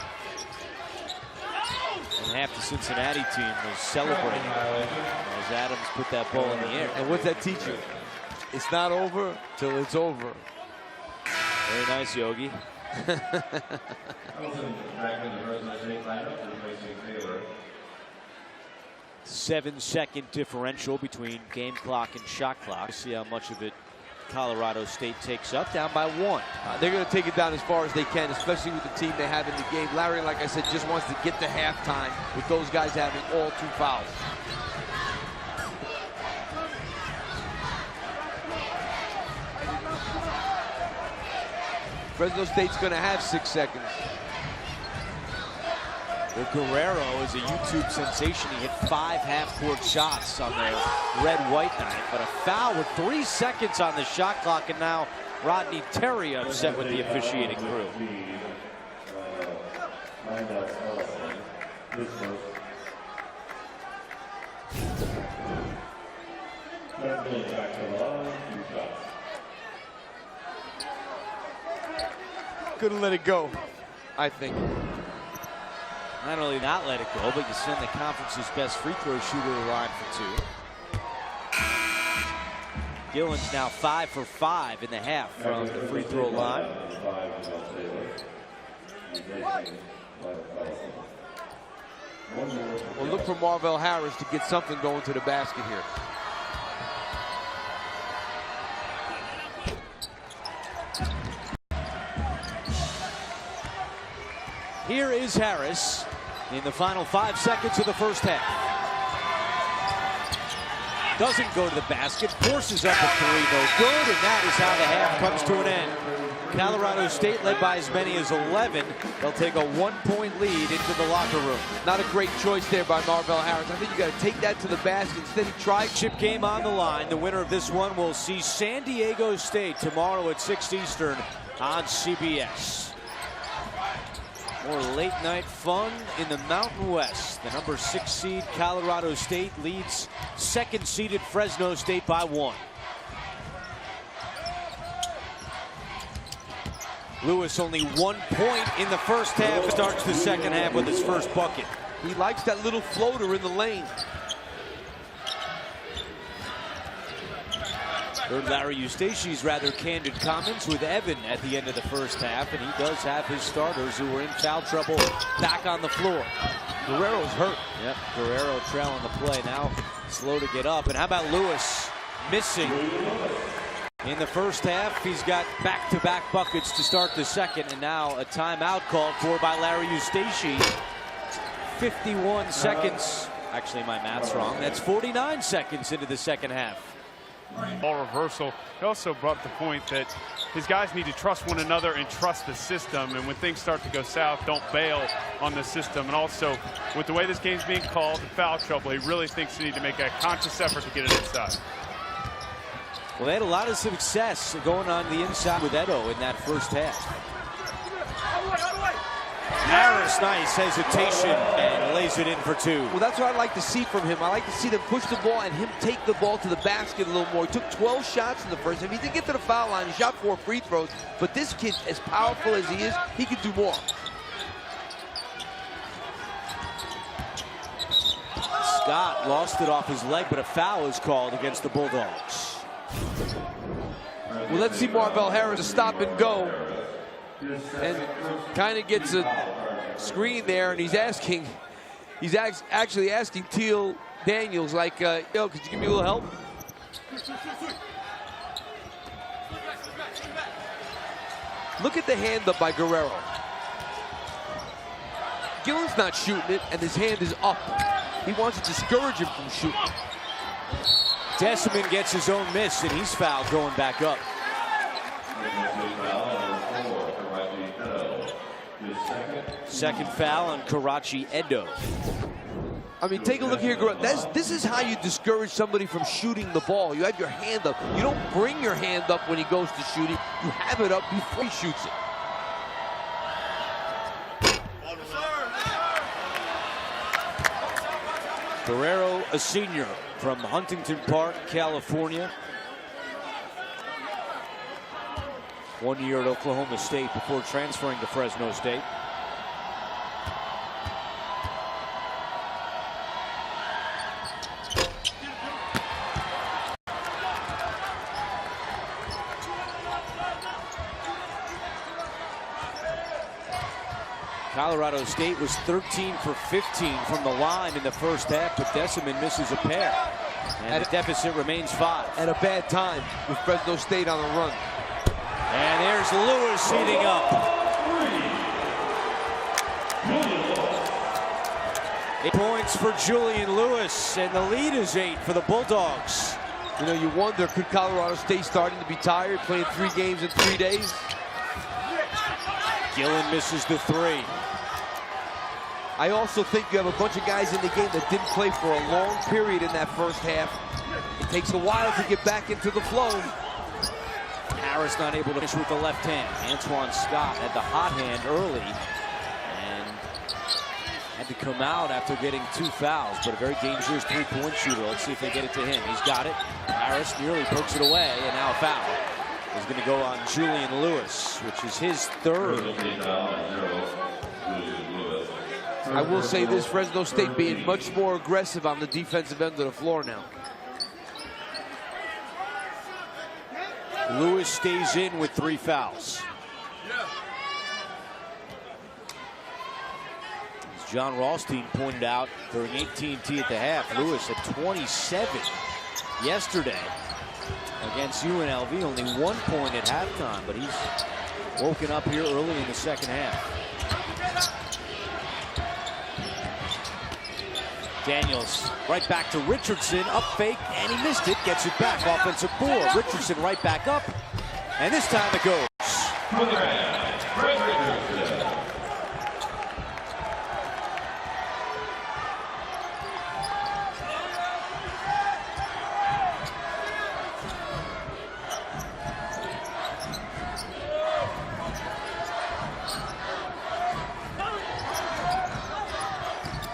And half the Cincinnati team was celebrating as Adams put that ball in the air. And what's that teach you? It's not over till it's over. Very nice, Yogi. 7-second differential between game clock and shot clock. See how much of it Colorado State takes up, down by 1. They're going to take it down as far as they can, especially with the team they have in the game. Larry, like I said, just wants to get to halftime with those guys having all 2 fouls. Fresno State's going to have 6 seconds. Well, Guerrero is a YouTube sensation. He hit 5 half-court shots on the red-white night, but a foul with 3 seconds on the shot clock, and now Rodney Terry upset with the officiating crew. Couldn't let it go, I think. Not only not let it go, but you send the conference's best free throw shooter to the line for 2. Gillen's now 5 for 5 in the half from the free throw line. Well, look for Marvell Harris to get something going to the basket here. Here is Harris in the final 5 seconds of the first half. Doesn't go to the basket, forces up a 3, no good, and that is how the half comes to an end. Colorado State led by as many as 11. They'll take a 1-point lead into the locker room. Not a great choice there by Marvell Harris. I think you got to take that to the basket. Instead he tried. Chip game on the line. The winner of this one will see San Diego State tomorrow at 6 Eastern on CBS. More late night fun in the Mountain West. The number 6 seed Colorado State leads 2nd seeded Fresno State by 1. Lewis only 1 point in the first half. Starts the second half with his first bucket. He likes that little floater in the lane. Heard Larry Eustachi's rather candid comments with Evan at the end of the first half, and he does have his starters who were in foul trouble back on the floor. Guerrero's hurt. Yep, Guerrero trailing the play now, slow to get up. And how about Lewis missing in the first half? He's got back-to-back buckets to start the second, and now a timeout called for by Larry Eustachi. 51 seconds. Actually, my math's wrong. That's 49 seconds into the second half. Ball reversal. He also brought up the point that his guys need to trust one another and trust the system. And when things start to go south, don't bail on the system. And also, with the way this game's being called, foul trouble, he really thinks they need to make a conscious effort to get it inside. Well, they had a lot of success going on the inside with Edo in that first half. Harris, nice hesitation, and lays it in for 2. Well, that's what I like to see from him. I like to see them push the ball and him take the ball to the basket a little more. He took 12 shots in the first half. He didn't get to the foul line. He shot 4 free throws. But this kid, as powerful as he is, he could do more. Scott lost it off his leg, but a foul is called against the Bulldogs. Well, let's see Marvell Harris stop and go. And kind of gets a screen there, and he's actually asking Teal Daniels, like, yo, could you give me a little help? Look at the hand up by Guerrero. Gillen's not shooting it, and his hand is up. He wants to discourage him from shooting. Deciman gets his own miss, and he's fouled going back up. Second foul on Karachi Edo. I mean, take a look here. This is how you discourage somebody from shooting the ball. You have your hand up. You don't bring your hand up when he goes to shoot it. You have it up before he shoots it. Guerrero, a senior from Huntington Park, California. 1 year at Oklahoma State before transferring to Fresno State. Colorado State was 13 for 15 from the line in the first half, but Deciman misses a pair. And the deficit remains 5. At a bad time with Fresno State on the run. And there's Lewis heating up. 8 points for Julian Lewis, and the lead is 8 for the Bulldogs. You know, you wonder, could Colorado State starting to be tired, playing 3 games in 3 days? Gillen misses the 3. I also think you have a bunch of guys in the game that didn't play for a long period in that first half. It takes a while to get back into the flow. Harris not able to finish with the left hand. Antoine Scott had the hot hand early and had to come out after getting 2 fouls, but a very dangerous three-point shooter. Let's see if they get it to him. He's got it. Harris nearly pokes it away, and now a foul is going to go on Julian Lewis, which is his third. I will say this, Fresno State being much more aggressive on the defensive end of the floor now. Lewis stays in with 3 fouls. As John Rothstein pointed out during AT&T at the half, Lewis had 27 yesterday against UNLV. Only 1 point at halftime, but he's woken up here early in the second half. Daniels right back to Richardson, up fake, and he missed it, gets it back, offensive board. Richardson right back up, and this time it goes.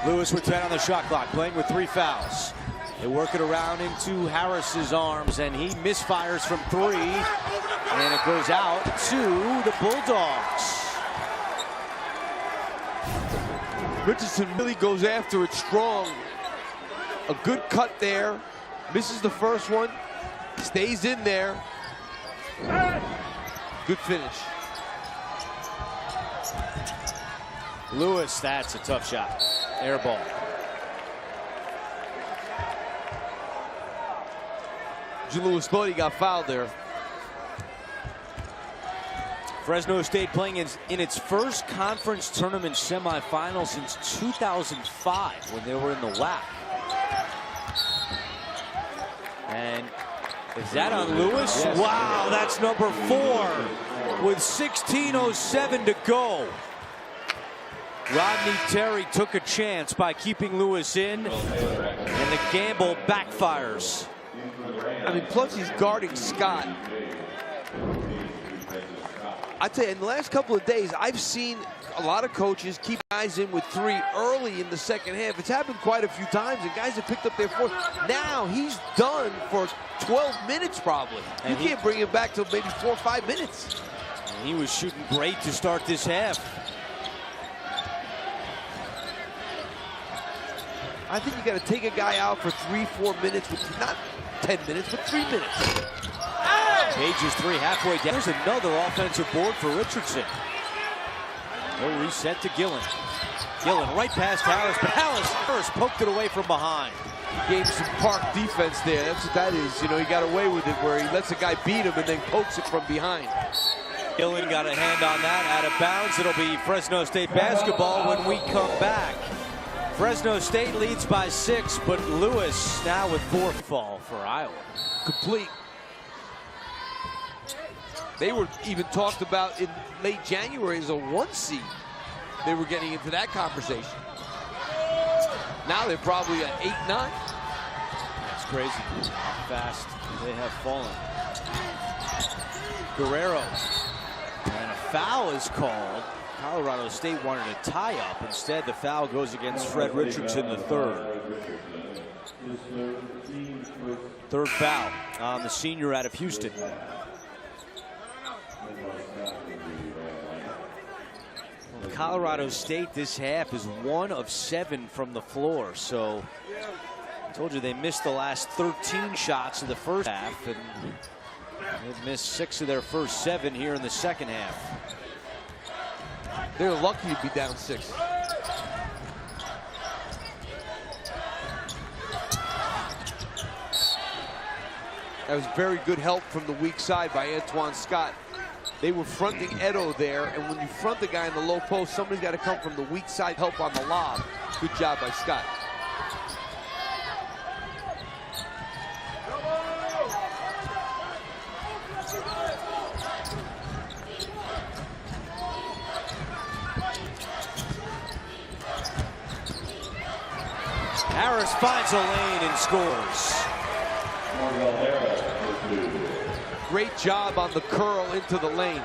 Lewis with 10 on the shot clock, playing with 3 fouls. They work it around into Harris's arms, and he misfires from 3, and it goes out to the Bulldogs. Richardson really goes after it strong. A good cut there. Misses the first one. Stays in there. Good finish. Lewis, that's a tough shot. Air ball. Lewis thought he got fouled there. Fresno State playing in its first conference tournament semifinal since 2005 when they were in the WAC. And is that on Lewis? Yes. Wow, that's number 4 with 16:07 to go. Rodney Terry took a chance by keeping Lewis in, and the gamble backfires. I mean, plus he's guarding Scott. I tell you, in the last couple of days, I've seen a lot of coaches keep guys in with 3 early in the second half. It's happened quite a few times, and guys have picked up their 4th. Now he's done for 12 minutes probably. And you can't bring him back till maybe 4 or 5 minutes. And he was shooting great to start this half. I think you got to take a guy out for 3-4 minutes, not 10 minutes, but 3 minutes. Page is 3 halfway down. There's another offensive board for Richardson. No reset to Gillen. Gillen right past Harris, but Harris poked it away from behind. He gave some park defense there. That's what that is. You know, he got away with it where he lets a guy beat him and then pokes it from behind. Gillen got a hand on that, out of bounds. It'll be Fresno State basketball when we come back. Fresno State leads by 6, but Lewis now with 4 fall for Iowa. Complete. They were even talked about in late January as a 1 seed. They were getting into that conversation. Now they're probably at 8-9. It's crazy how fast they have fallen. Guerrero. And a foul is called. Colorado State wanted a tie-up. Instead, the foul goes against Fred Richardson, the 3rd. 3rd foul on the senior out of Houston. Well, Colorado State this half is 1 of 7 from the floor. So I told you they missed the last 13 shots of the first half, and they've missed 6 of their first 7 here in the second half. They're lucky to be down 6. That was very good help from the weak side by Antoine Scott. They were fronting Edo there, and when you front the guy in the low post, somebody's got to come from the weak side, help on the lob. Good job by Scott. Harris finds a lane and scores. great job on the curl into the lane.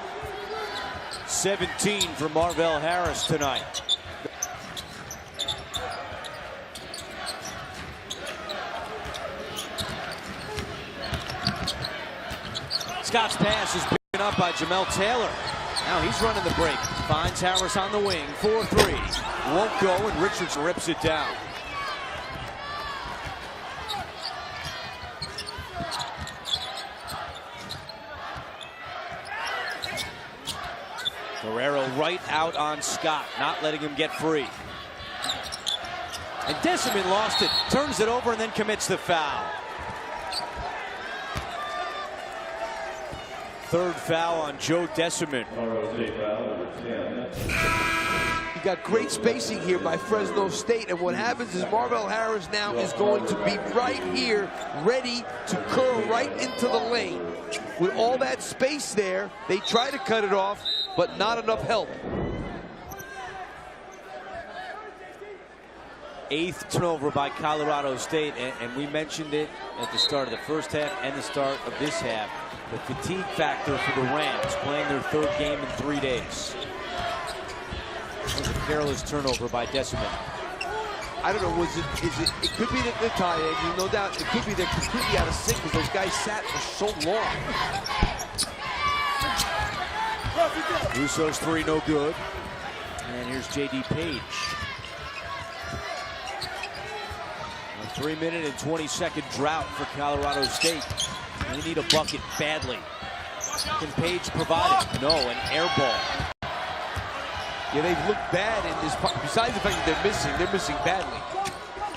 17 for Marvell Harris tonight. Scott's pass is picked up by Jamel Taylor. Now he's running the break. Finds Harris on the wing. 4-3. Won't go, and Richardson rips it down. Guerrero right out on Scott, not letting him get free. And Decimin lost it. Turns it over and then commits the foul. Third foul on Joe Decimin. You got great spacing here by Fresno State, and what happens is Marvell Harris now is going to be right here, ready to curl right into the lane. With all that space there, they try to cut it off, but not enough help. 8th turnover by Colorado State, and we mentioned it at the start of the first half and the start of this half. The fatigue factor for the Rams, playing their 3rd game in 3 days. It was a careless turnover by Decimin. I don't know, it could be that they're tired, no doubt. It could be they're completely out of sync because those guys sat for so long. Russo's 3, no good. And here's J.D. Page. A 3-minute and 20-second drought for Colorado State. They need a bucket badly. Can Page provide it? No, an air ball. Yeah, they've looked bad in this. Besides the fact that they're missing badly.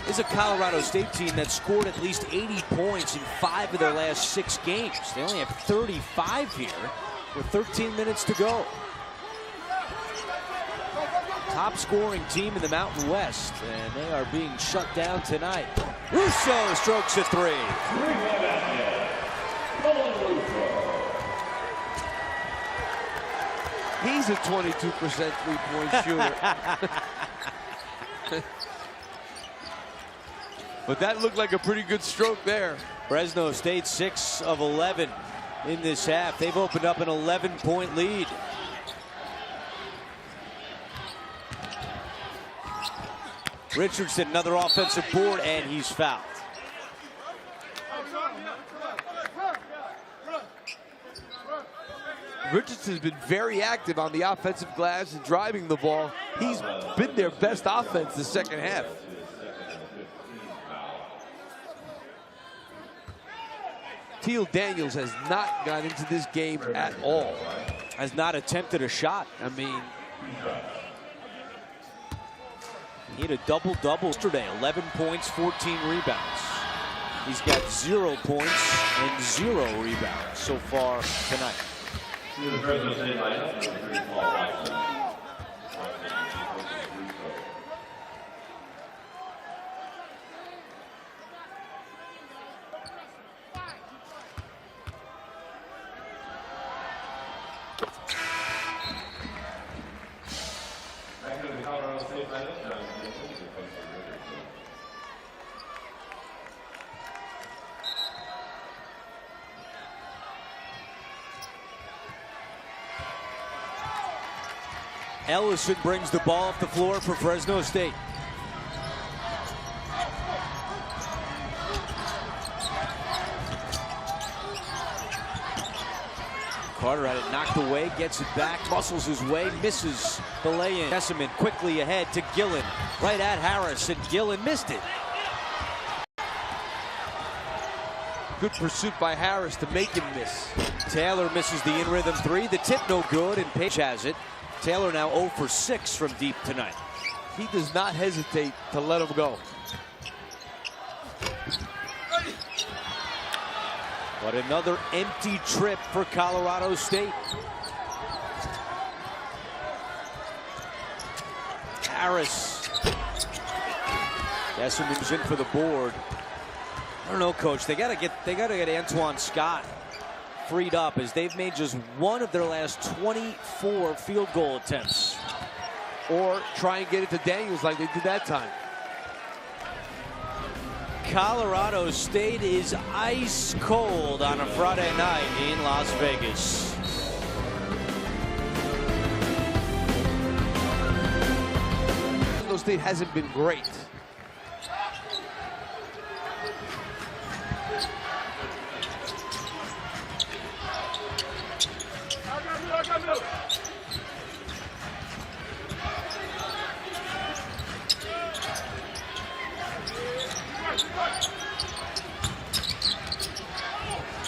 This is a Colorado State team that scored at least 80 points in 5 of their last 6 games. They only have 35 here with 13 minutes to go. Top scoring team in the Mountain West, and they are being shut down tonight. Russo strokes a 3. He's a 22% three-point shooter. But that looked like a pretty good stroke there. Fresno State 6 of 11 in this half. They've opened up an 11-point lead. Richardson, another offensive board, and he's fouled. Richardson's been very active on the offensive glass and driving the ball. He's been their best offense the second half. Teal Daniels has not got into this game at all. Has not attempted a shot. I mean, he had a double-double yesterday. 11 points, 14 rebounds. He's got 0 points and 0 rebounds so far tonight. Ellison brings the ball off the floor for Fresno State. Carter had it knocked away, gets it back, muscles his way, misses the lay-in. Decimin quickly ahead to Gillen, right at Harris, and Gillen missed it. good pursuit by Harris to make him miss. Taylor misses the in-rhythm 3. The tip no good, and Page has it. Taylor now 0 for 6 from deep tonight. He does not hesitate to let him go. But another empty trip for Colorado State. Harris. Decimin's in for the board. I don't know, Coach. They gotta get Antoine Scott freed up, as they've made just one of their last 24 field goal attempts. Or try and get it to Daniels like they did that time. Colorado State is ice cold on a Friday night in Las Vegas. Fresno State hasn't been great.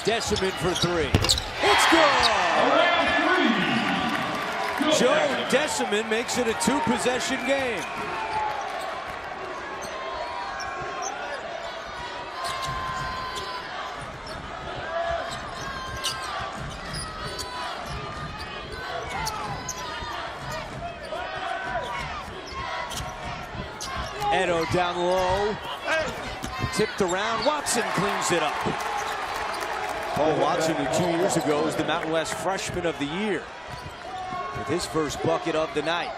Decimon for three. It's good! Joe Decimon makes it a two-possession game. Edo down low. Tipped around. Watson cleans it up. Paul Watson, who 2 years ago was the Mountain West Freshman of the Year, with his first bucket of the night.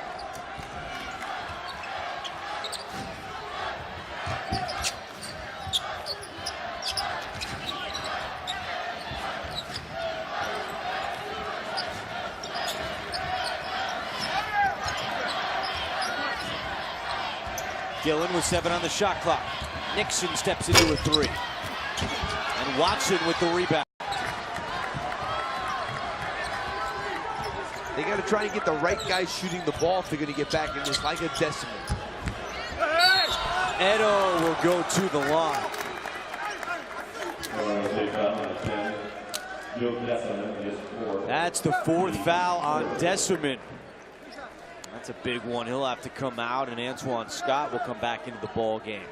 Gillen with 7 on the shot clock. Nixon steps into a 3. And Watson with the rebound. They got to try and get the right guys shooting the ball if they're going to get back in this, like a Decimon. Edo will go to the line. That's the 4th foul on Decimon. That's a big one. He'll have to come out, and Antoine Scott will come back into the ball game.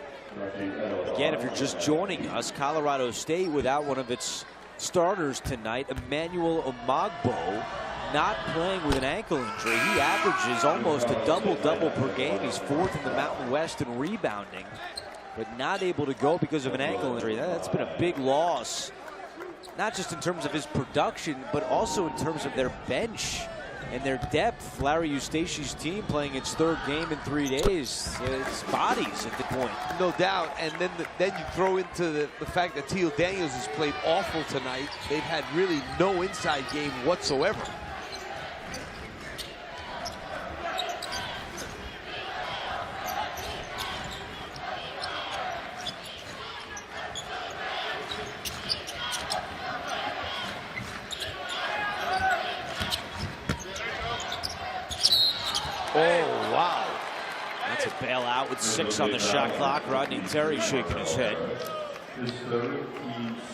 Again, if you're just joining us, Colorado State without one of its starters tonight, Emmanuel Omagbo, not playing with an ankle injury. He averages almost a double-double per game. He's 4th in the Mountain West in rebounding, but not able to go because of an ankle injury. That's been a big loss, not just in terms of his production, but also in terms of their bench and their depth. Larry Eustachi's team playing its 3rd game in 3 days. It's bodies at the point. No doubt. And then you throw into the fact that Teal Daniels has played awful tonight. They've had really no inside game whatsoever. Oh, wow. That's a bailout with 6 on the shot clock. Rodney Terry shaking his head.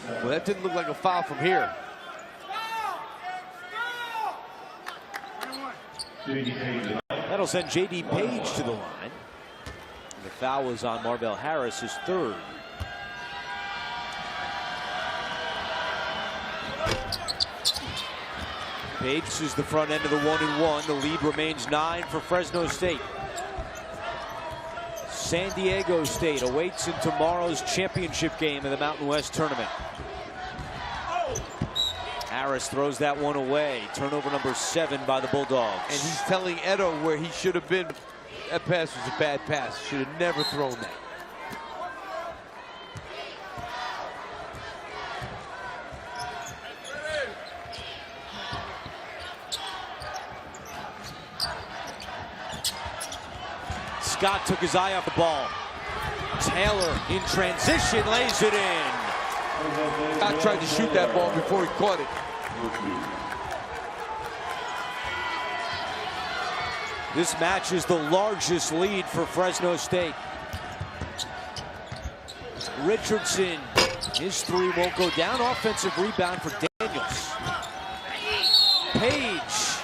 Well, that didn't look like a foul from here. That'll send J.D. Page to the line. And the foul was on Marvell Harris, his 3rd. Page is the front end of the 1-and-1. The lead remains 9 for Fresno State. San Diego State awaits in tomorrow's championship game of the Mountain West Tournament. Harris throws that one away. Turnover number 7 by the Bulldogs. And he's telling Edo where he should have been. That pass was a bad pass. Should have never thrown that. Scott took his eye off the ball. Taylor in transition lays it in. Scott tried to shoot that ball before he caught it. This match is the largest lead for Fresno State. Richardson, his 3 won't go down. Offensive rebound for Daniels. Page.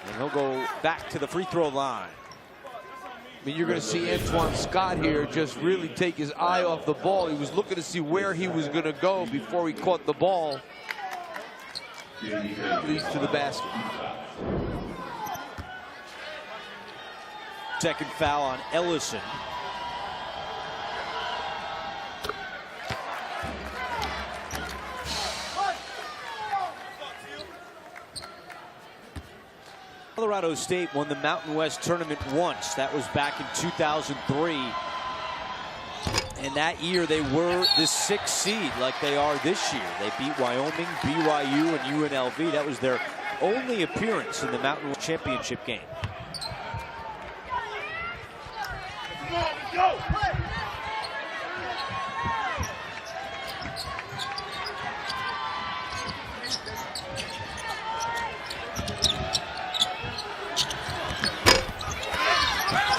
And he'll go back to the free throw line. I mean, you're going to see Antoine Scott here just really take his eye off the ball. He was looking to see where he was going to go before he caught the ball. Leads to the basket. Second foul on Ellison. Colorado State won the Mountain West Tournament once. That was back in 2003. And that year they were the 6th seed like they are this year. They beat Wyoming, BYU, and UNLV. That was their only appearance in the Mountain West Championship game. Go!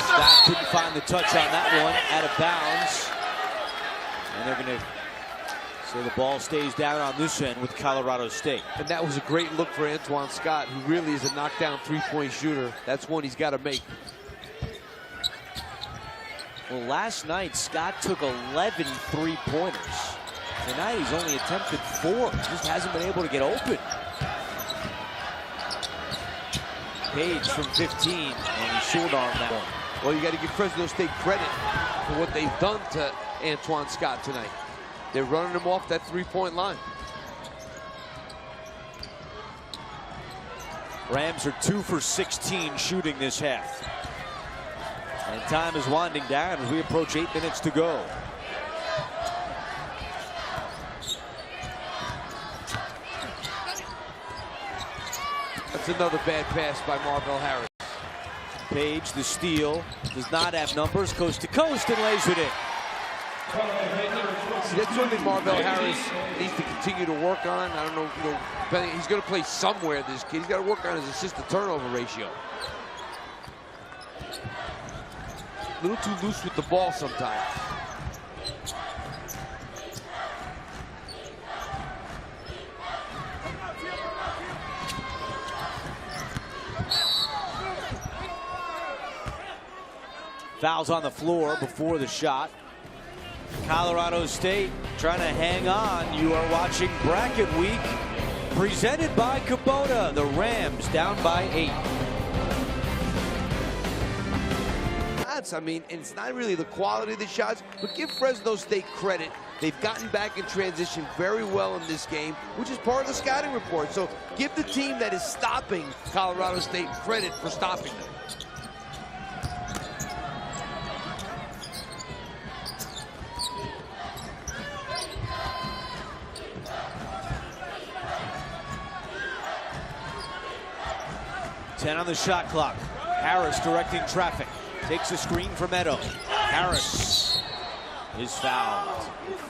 Scott couldn't find the touch on that one, out of bounds. And they're going to say the ball stays down on this end with Colorado State. And that was a great look for Antoine Scott, who really is a knockdown three-point shooter. That's one he's got to make. Well, last night, Scott took 11 three-pointers. Tonight, he's only attempted 4. Just hasn't been able to get open. Page from 15, and he short-armed that one. Well, you got to give Fresno State credit for what they've done to Antoine Scott tonight. They're running him off that three-point line. Rams are 2 for 16 shooting this half. And time is winding down as we approach 8 minutes to go. That's another bad pass by Marvell Harris. Page, the steal, does not have numbers, coast to coast, and lays it in. See, that's something Marvell Harris needs to continue to work on. I don't know, he's going to play somewhere, this kid. He's got to work on his assist-to-turnover ratio. A little too loose with the ball sometimes. Fouls on the floor before the shot. Colorado State trying to hang on. You are watching Bracket Week, presented by Kubota. The Rams down by 8. I mean, and it's not really the quality of the shots, but give Fresno State credit. They've gotten back in transition very well in this game, which is part of the scouting report. So give the team that is stopping Colorado State credit for stopping them. Ten on the shot clock. Harris directing traffic. Takes a screen from Edo. Harris is fouled.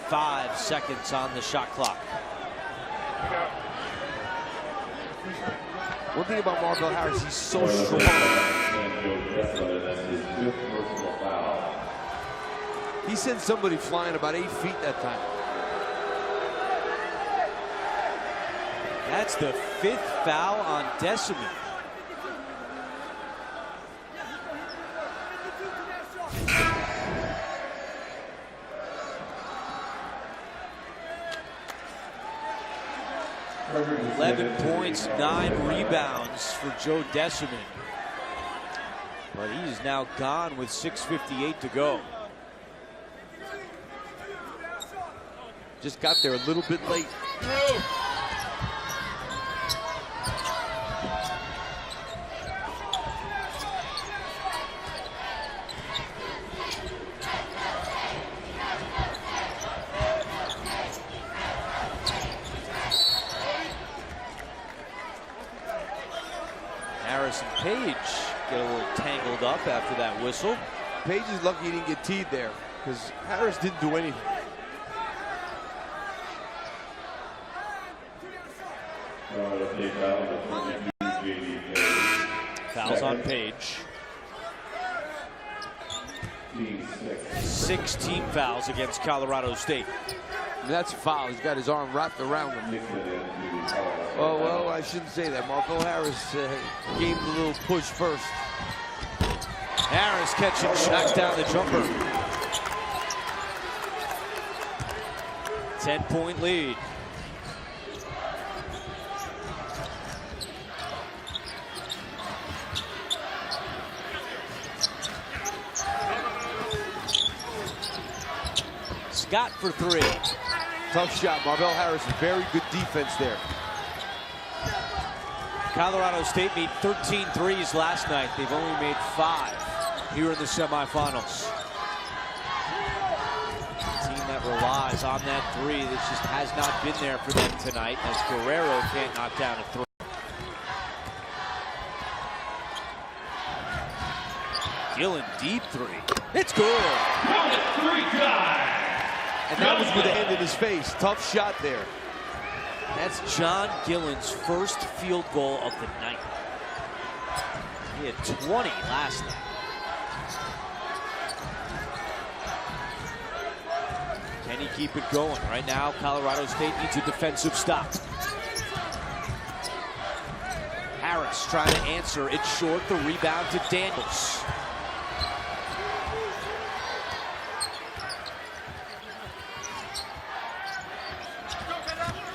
5 seconds on the shot clock. One thing about Marvell Harris, he's so strong. He sent somebody flying about 8 feet that time. That's the 5th foul on Deciman. $11 points, 9 rebounds for Joe Deciman. But he's now gone with 6:58 to go. Just got there a little bit late. Harris and Page get a little tangled up after that whistle. Page is lucky he didn't get teed there, because Harris didn't do anything. Fouls on Page. 6 team fouls against Colorado State. And that's a foul. He's got his arm wrapped around him. Oh, well, I shouldn't say that. Marvell Harris gave him a little push first. Harris catching, knocks down the jumper. 10-point lead. Scott for 3. Tough shot. Marvell Harris, very good defense there. Colorado State made 13 threes last night. They've only made 5 here in the semifinals. relies on that three. This just has not been there for them tonight as Guerrero can't knock down a three. Gillen, deep three. It's good. And that was with the hand in his face. Tough shot there. That's John Gillen's first field goal of the night. He had 20 last night. Can he keep it going? Right now, Colorado State needs a defensive stop. Harris trying to answer. It's short. The rebound to Daniels.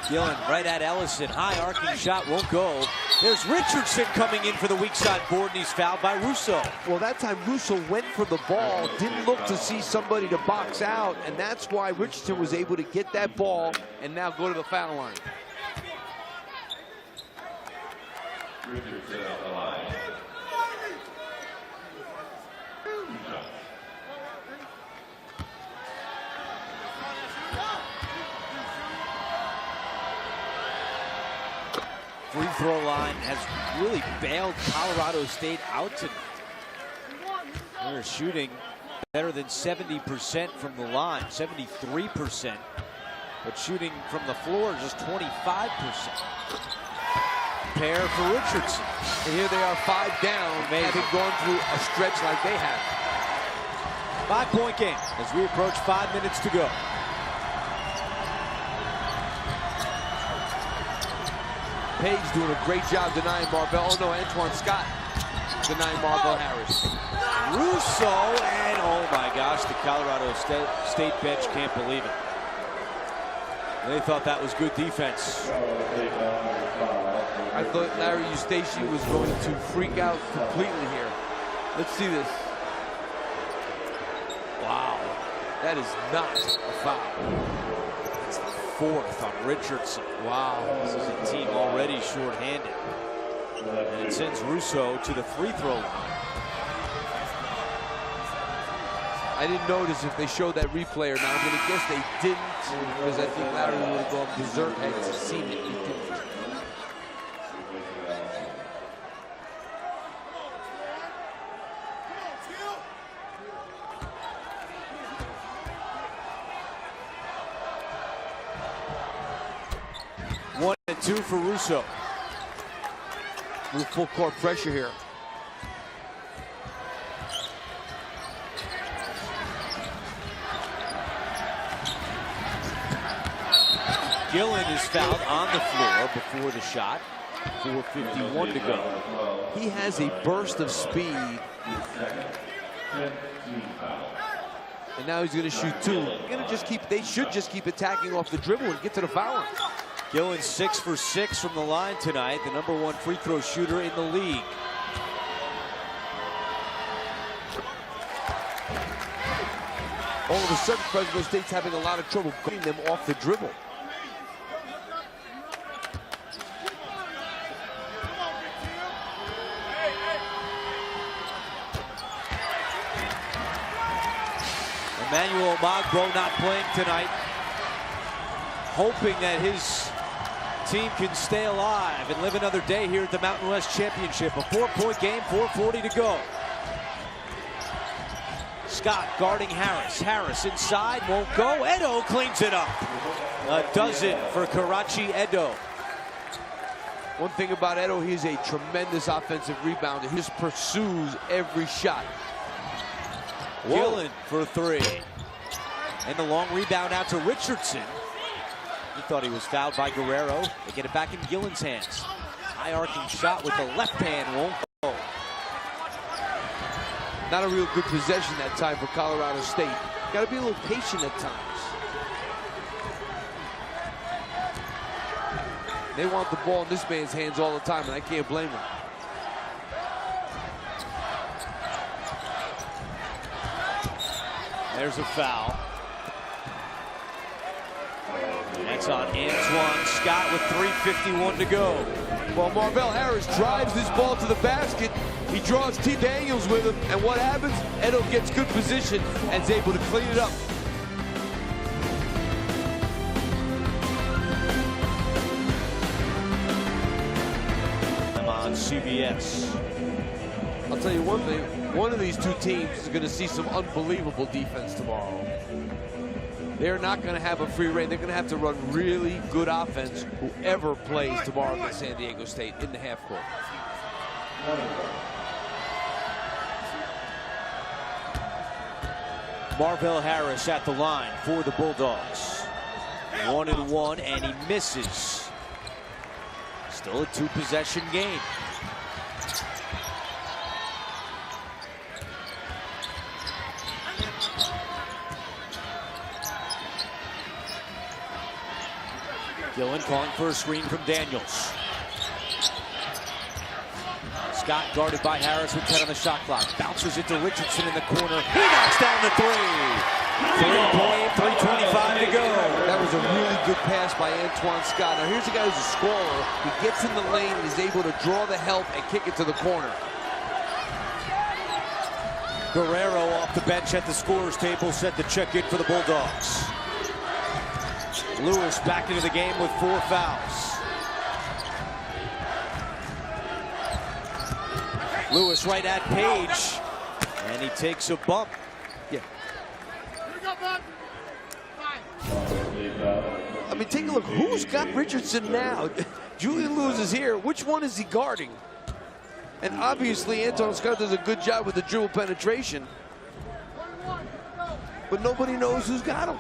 Gillen right at Ellison. High arcing shot won't go. There's Richardson coming in for the weak side board, and he's fouled by Russo. Well, that time Russo went for the ball, didn't look to see somebody to box out, and that's why Richardson was able to get that ball and now go to the foul line. Richardson on the line. Free throw line has really bailed Colorado State out tonight. They're shooting better than 70% from the line, 73%. But shooting from the floor just 25%. Pair for Richardson. And here they are 5 down, having gone through a stretch like they have. 5-point game as we approach 5 minutes to go. Page doing a great job denying Marvell. Oh no, Antoine Scott denying Marvell Harris. Russo, and oh my gosh, the Colorado State bench can't believe it. They thought that was good defense. I thought Larry Eustace was going to freak out completely here. Let's see this. Wow, that is not a foul. It's the 4th on Richardson. Wow, this is a team already shorthanded. And it sends Russo to the free throw line. I didn't notice if they showed that replay or not. I'm going to guess they didn't, because I think Larry would have gone berserk had he seen it. He didn't. One and two for Russo. Move full court pressure here. Gillen is fouled on the floor before the shot. 4:51 to go. He has a burst of speed. And now he's going to shoot 2. They should just keep attacking off the dribble and get to the foul line. Gillen 6 for 6 from the line tonight, the #1 free throw shooter in the league. All of a sudden, Fresno State's having a lot of trouble getting them off the dribble. Emmanuel Magbo not playing tonight, hoping that his team can stay alive and live another day here at the Mountain West Championship. A 4-point game, 4:40 to go. Scott guarding Harris. Harris inside, won't go. Edo cleans it up. A dozen for Karachi Edo. One thing about Edo, he's a tremendous offensive rebounder. He just pursues every shot. Gillen for 3. And the long rebound out to Richardson. He thought he was fouled by Guerrero. They get it back in Gillen's hands. High arcing shot with the left hand won't go. Not a real good possession that time for Colorado State. Got to be a little patient at times. They want the ball in this man's hands all the time, and I can't blame them. There's a foul. That's on Antoine Scott with 3:51 to go. Well, Marvell Harris drives this ball to the basket. He draws T. Daniels with him, and what happens? Edo gets good position and is able to clean it up. CBS. I'll tell you one thing. One of these two teams is going to see some unbelievable defense tomorrow. They're not going to have a free rein. They're going to have to run really good offense, whoever plays tomorrow against San Diego State in the half court. Marvell Harris at the line for the Bulldogs. 1-1, and he misses. Still a two-possession game. Gillen calling for a screen from Daniels. Scott guarded by Harris with 10 on the shot clock. Bounces it to Richardson in the corner. He knocks down the three. 3:25 to go. That was a really good pass by Antoine Scott. Now here's a guy who's a scorer. He gets in the lane and is able to draw the help and kick it to the corner. Guerrero off the bench at the scorer's table, set to check in for the Bulldogs. Lewis back into the game with 4 fouls. Lewis right at Page, and he takes a bump. Yeah. I mean, take a look. Who's got Richardson now? Julian Lewis is here. Which one is he guarding? And obviously, Antoine Scott does a good job with the dribble penetration. But nobody knows who's got him.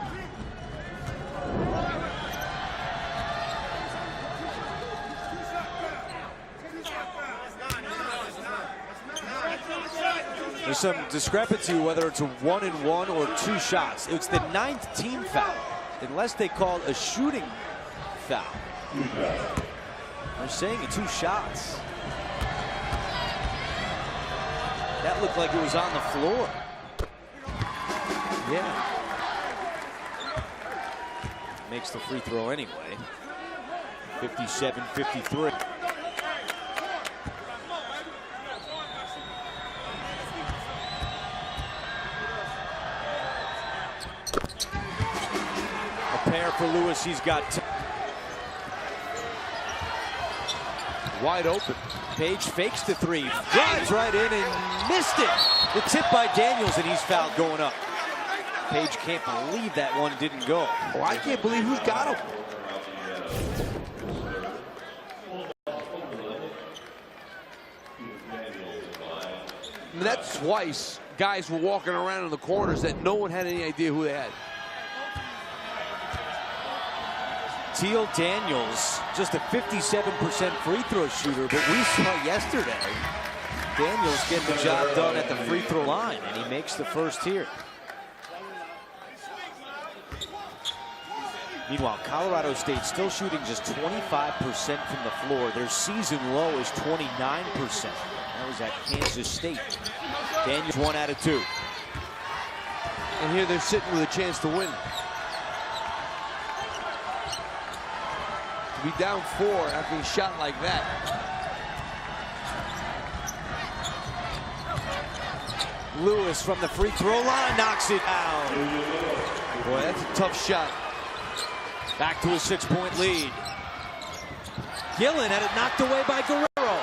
There's some discrepancy whether it's a 1-and-1 or 2 shots. It's the 9th team foul, unless they call a shooting foul. They're saying 2 shots. That looked like it was on the floor. Yeah. Makes the free throw anyway. 57-53. Pair for Lewis, he's got wide open. Page fakes the three, drives right in and missed it. The tip by Daniels, and he's fouled going up. Page can't believe that one didn't go. Oh, I can't believe who's got him. I mean, that's twice guys were walking around in the corners that no one had any idea who they had. Teal Daniels, just a 57% free throw shooter, but we saw yesterday Daniels get the job done at the free throw line, and he makes the first here. Meanwhile, Colorado State still shooting just 25% from the floor. Their season low is 29%. That was at Kansas State. Daniels 1 out of 2. And here they're sitting with a chance to win. To be down 4 after a shot like that. Lewis from the free throw line knocks it down. Boy, that's a tough shot. Back to a 6-point lead. Gillen had it knocked away by Guerrero.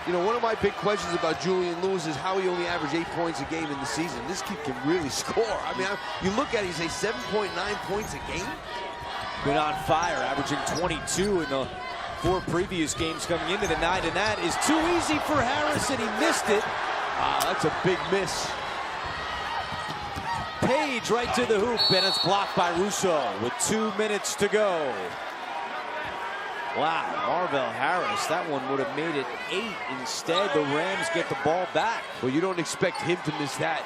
You know, one of my big questions about Julian Lewis is how he only averaged 8 points a game in the season. This kid can really score. I mean, you look at it, he's 7.9 points a game. Been on fire, averaging 22 in the 4 previous games coming into the night, and that is too easy for Harris, and he missed it. That's a big miss. Page right to the hoop, and it's blocked by Russo with 2 minutes to go. Wow, Marvell Harris, that one would have made it 8. Instead, the Rams get the ball back. Well, you don't expect him to miss that.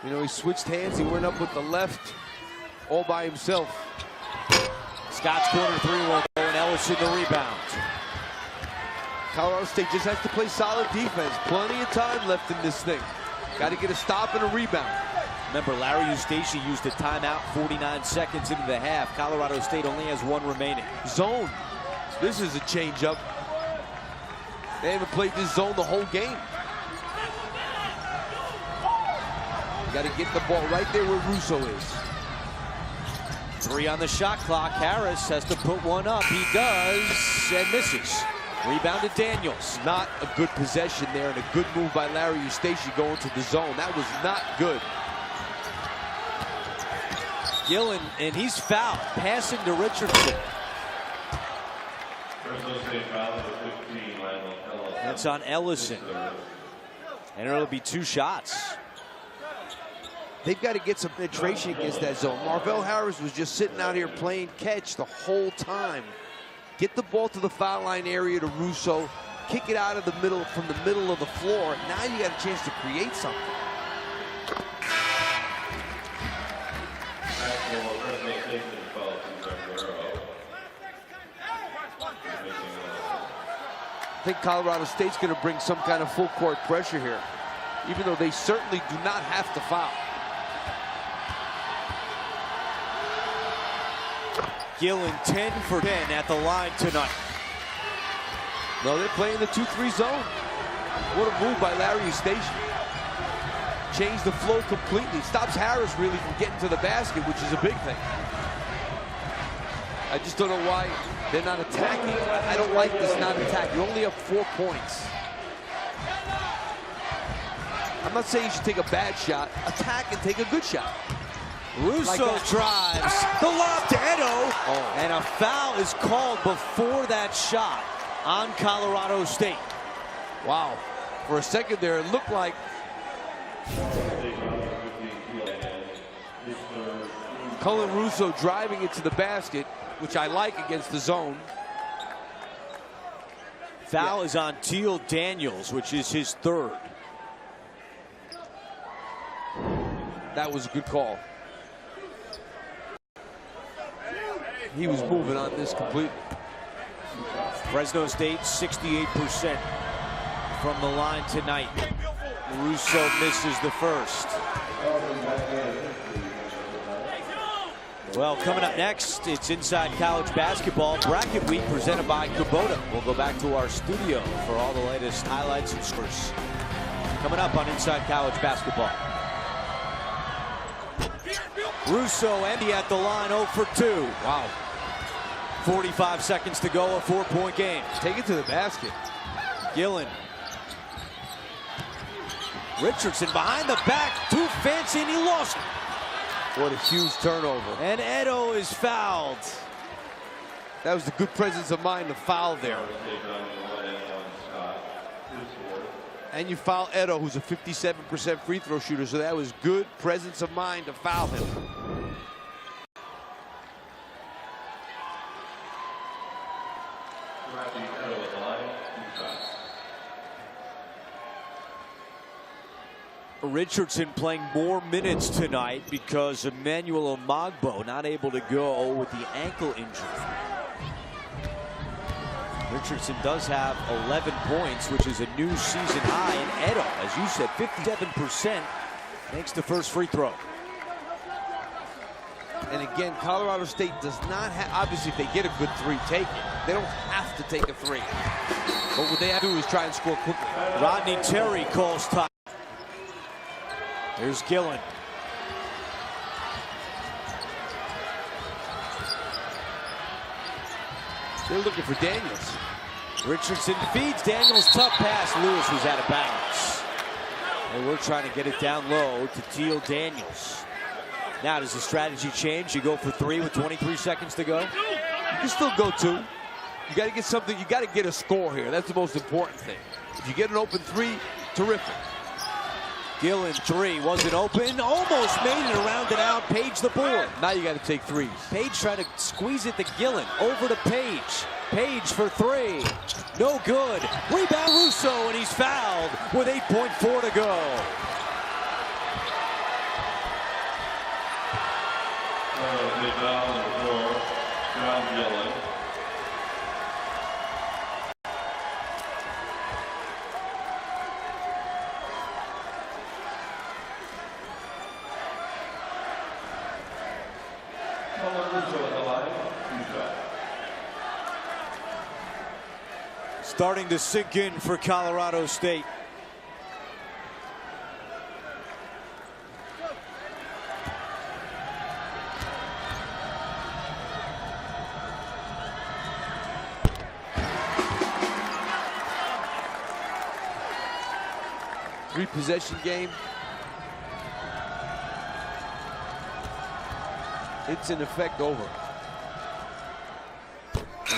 You know, he switched hands. He went up with the left all by himself. Scott's corner 3 won't go, and Ellison the rebound. Colorado State just has to play solid defense. Plenty of time left in this thing. Got to get a stop and a rebound. Remember, Larry Eustace used a timeout 49 seconds into the half. Colorado State only has 1 remaining. Zone. This is a change-up. They haven't played this zone the whole game. You got to get the ball right there where Russo is. 3 on the shot clock. Harris has to put one up. He does, and misses. Rebounded Daniels. Not a good possession there, and a good move by Larry Eustace going to the zone. That was not good. Gillen, and he's fouled, passing to Richardson. That's on Ellison. And it'll be 2 shots. They've got to get some penetration against that zone. Marvell Harris was just sitting out here playing catch the whole time. Get the ball to the foul line area to Russo. Kick it out of the middle, from the middle of the floor. Now you got a chance to create something. I think Colorado State's going to bring some kind of full court pressure here, even though they certainly do not have to foul. Gillen 10 for 10 at the line tonight. No, they're playing the 2-3 zone. What a move by Larry Eustace. Changed the flow completely. Stops Harris really from getting to the basket, which is a big thing. I just don't know why they're not attacking. I don't like this not attack. You're only up 4 points. I'm not saying you should take a bad shot. Attack and take a good shot. Russo drives. The lob to Edo. Oh. And a foul is called before that shot on Colorado State. Wow. For a second there, it looked like Cullen Russo driving it to the basket, which I like against the zone. Foul is on Teal Daniels, which is his 3rd. That was a good call. He was moving on this completely. Fresno State 68% from the line tonight. Russo misses the first. Well, coming up next, it's Inside College Basketball Bracket Week presented by Kubota. We'll go back to our studio for all the latest highlights and scores. Coming up on Inside College Basketball. Russo, Andy at the line, 0 for 2. Wow. 45 seconds to go, a 4-point game. Take it to the basket. Gillen. Richardson behind the back, too fancy, and he lost it. What a huge turnover. And Edo is fouled. That was the good presence of mind to foul there. And you foul Edo, who's a 57% free throw shooter, so that was good presence of mind to foul him. Richardson playing more minutes tonight because Emmanuel Omagbo not able to go with the ankle injury. Richardson does have 11 points, which is a new season high. And Edo, as you said, 57% makes the first free throw. And again, Colorado State does not have, obviously if they get a good 3, take it. They don't have to take a 3. But what they have to do is try and score quickly. Rodney Terry calls time. Here's Gillen. They're looking for Daniels. Richardson feeds Daniels, tough pass. Lewis was out of bounds. And we're trying to get it down low to Teal Daniels. Now, does the strategy change? You go for 3 with 23 seconds to go? You can still go 2. You got to get something. You got to get a score here. That's the most important thing. If you get an open 3, terrific. Gillen 3 wasn't open, almost made it around and out. Page the board. Now you got to take 3s. Page trying to squeeze it to Gillen. Over to Page. Page for 3. No good. Rebound Russo, and he's fouled with 8.4 to go. Gillen. Starting to sink in for Colorado State. 3-possession game. It's in effect over.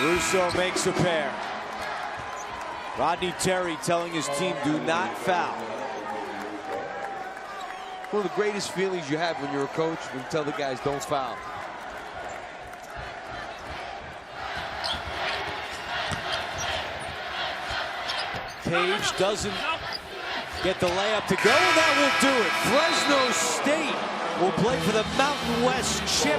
Russo makes a pair. Rodney Terry telling his team, do not foul. One of the greatest feelings you have when you're a coach, when you tell the guys don't foul. Page doesn't get the layup to go, and that will do it. Fresno State will play for the Mountain West Chip.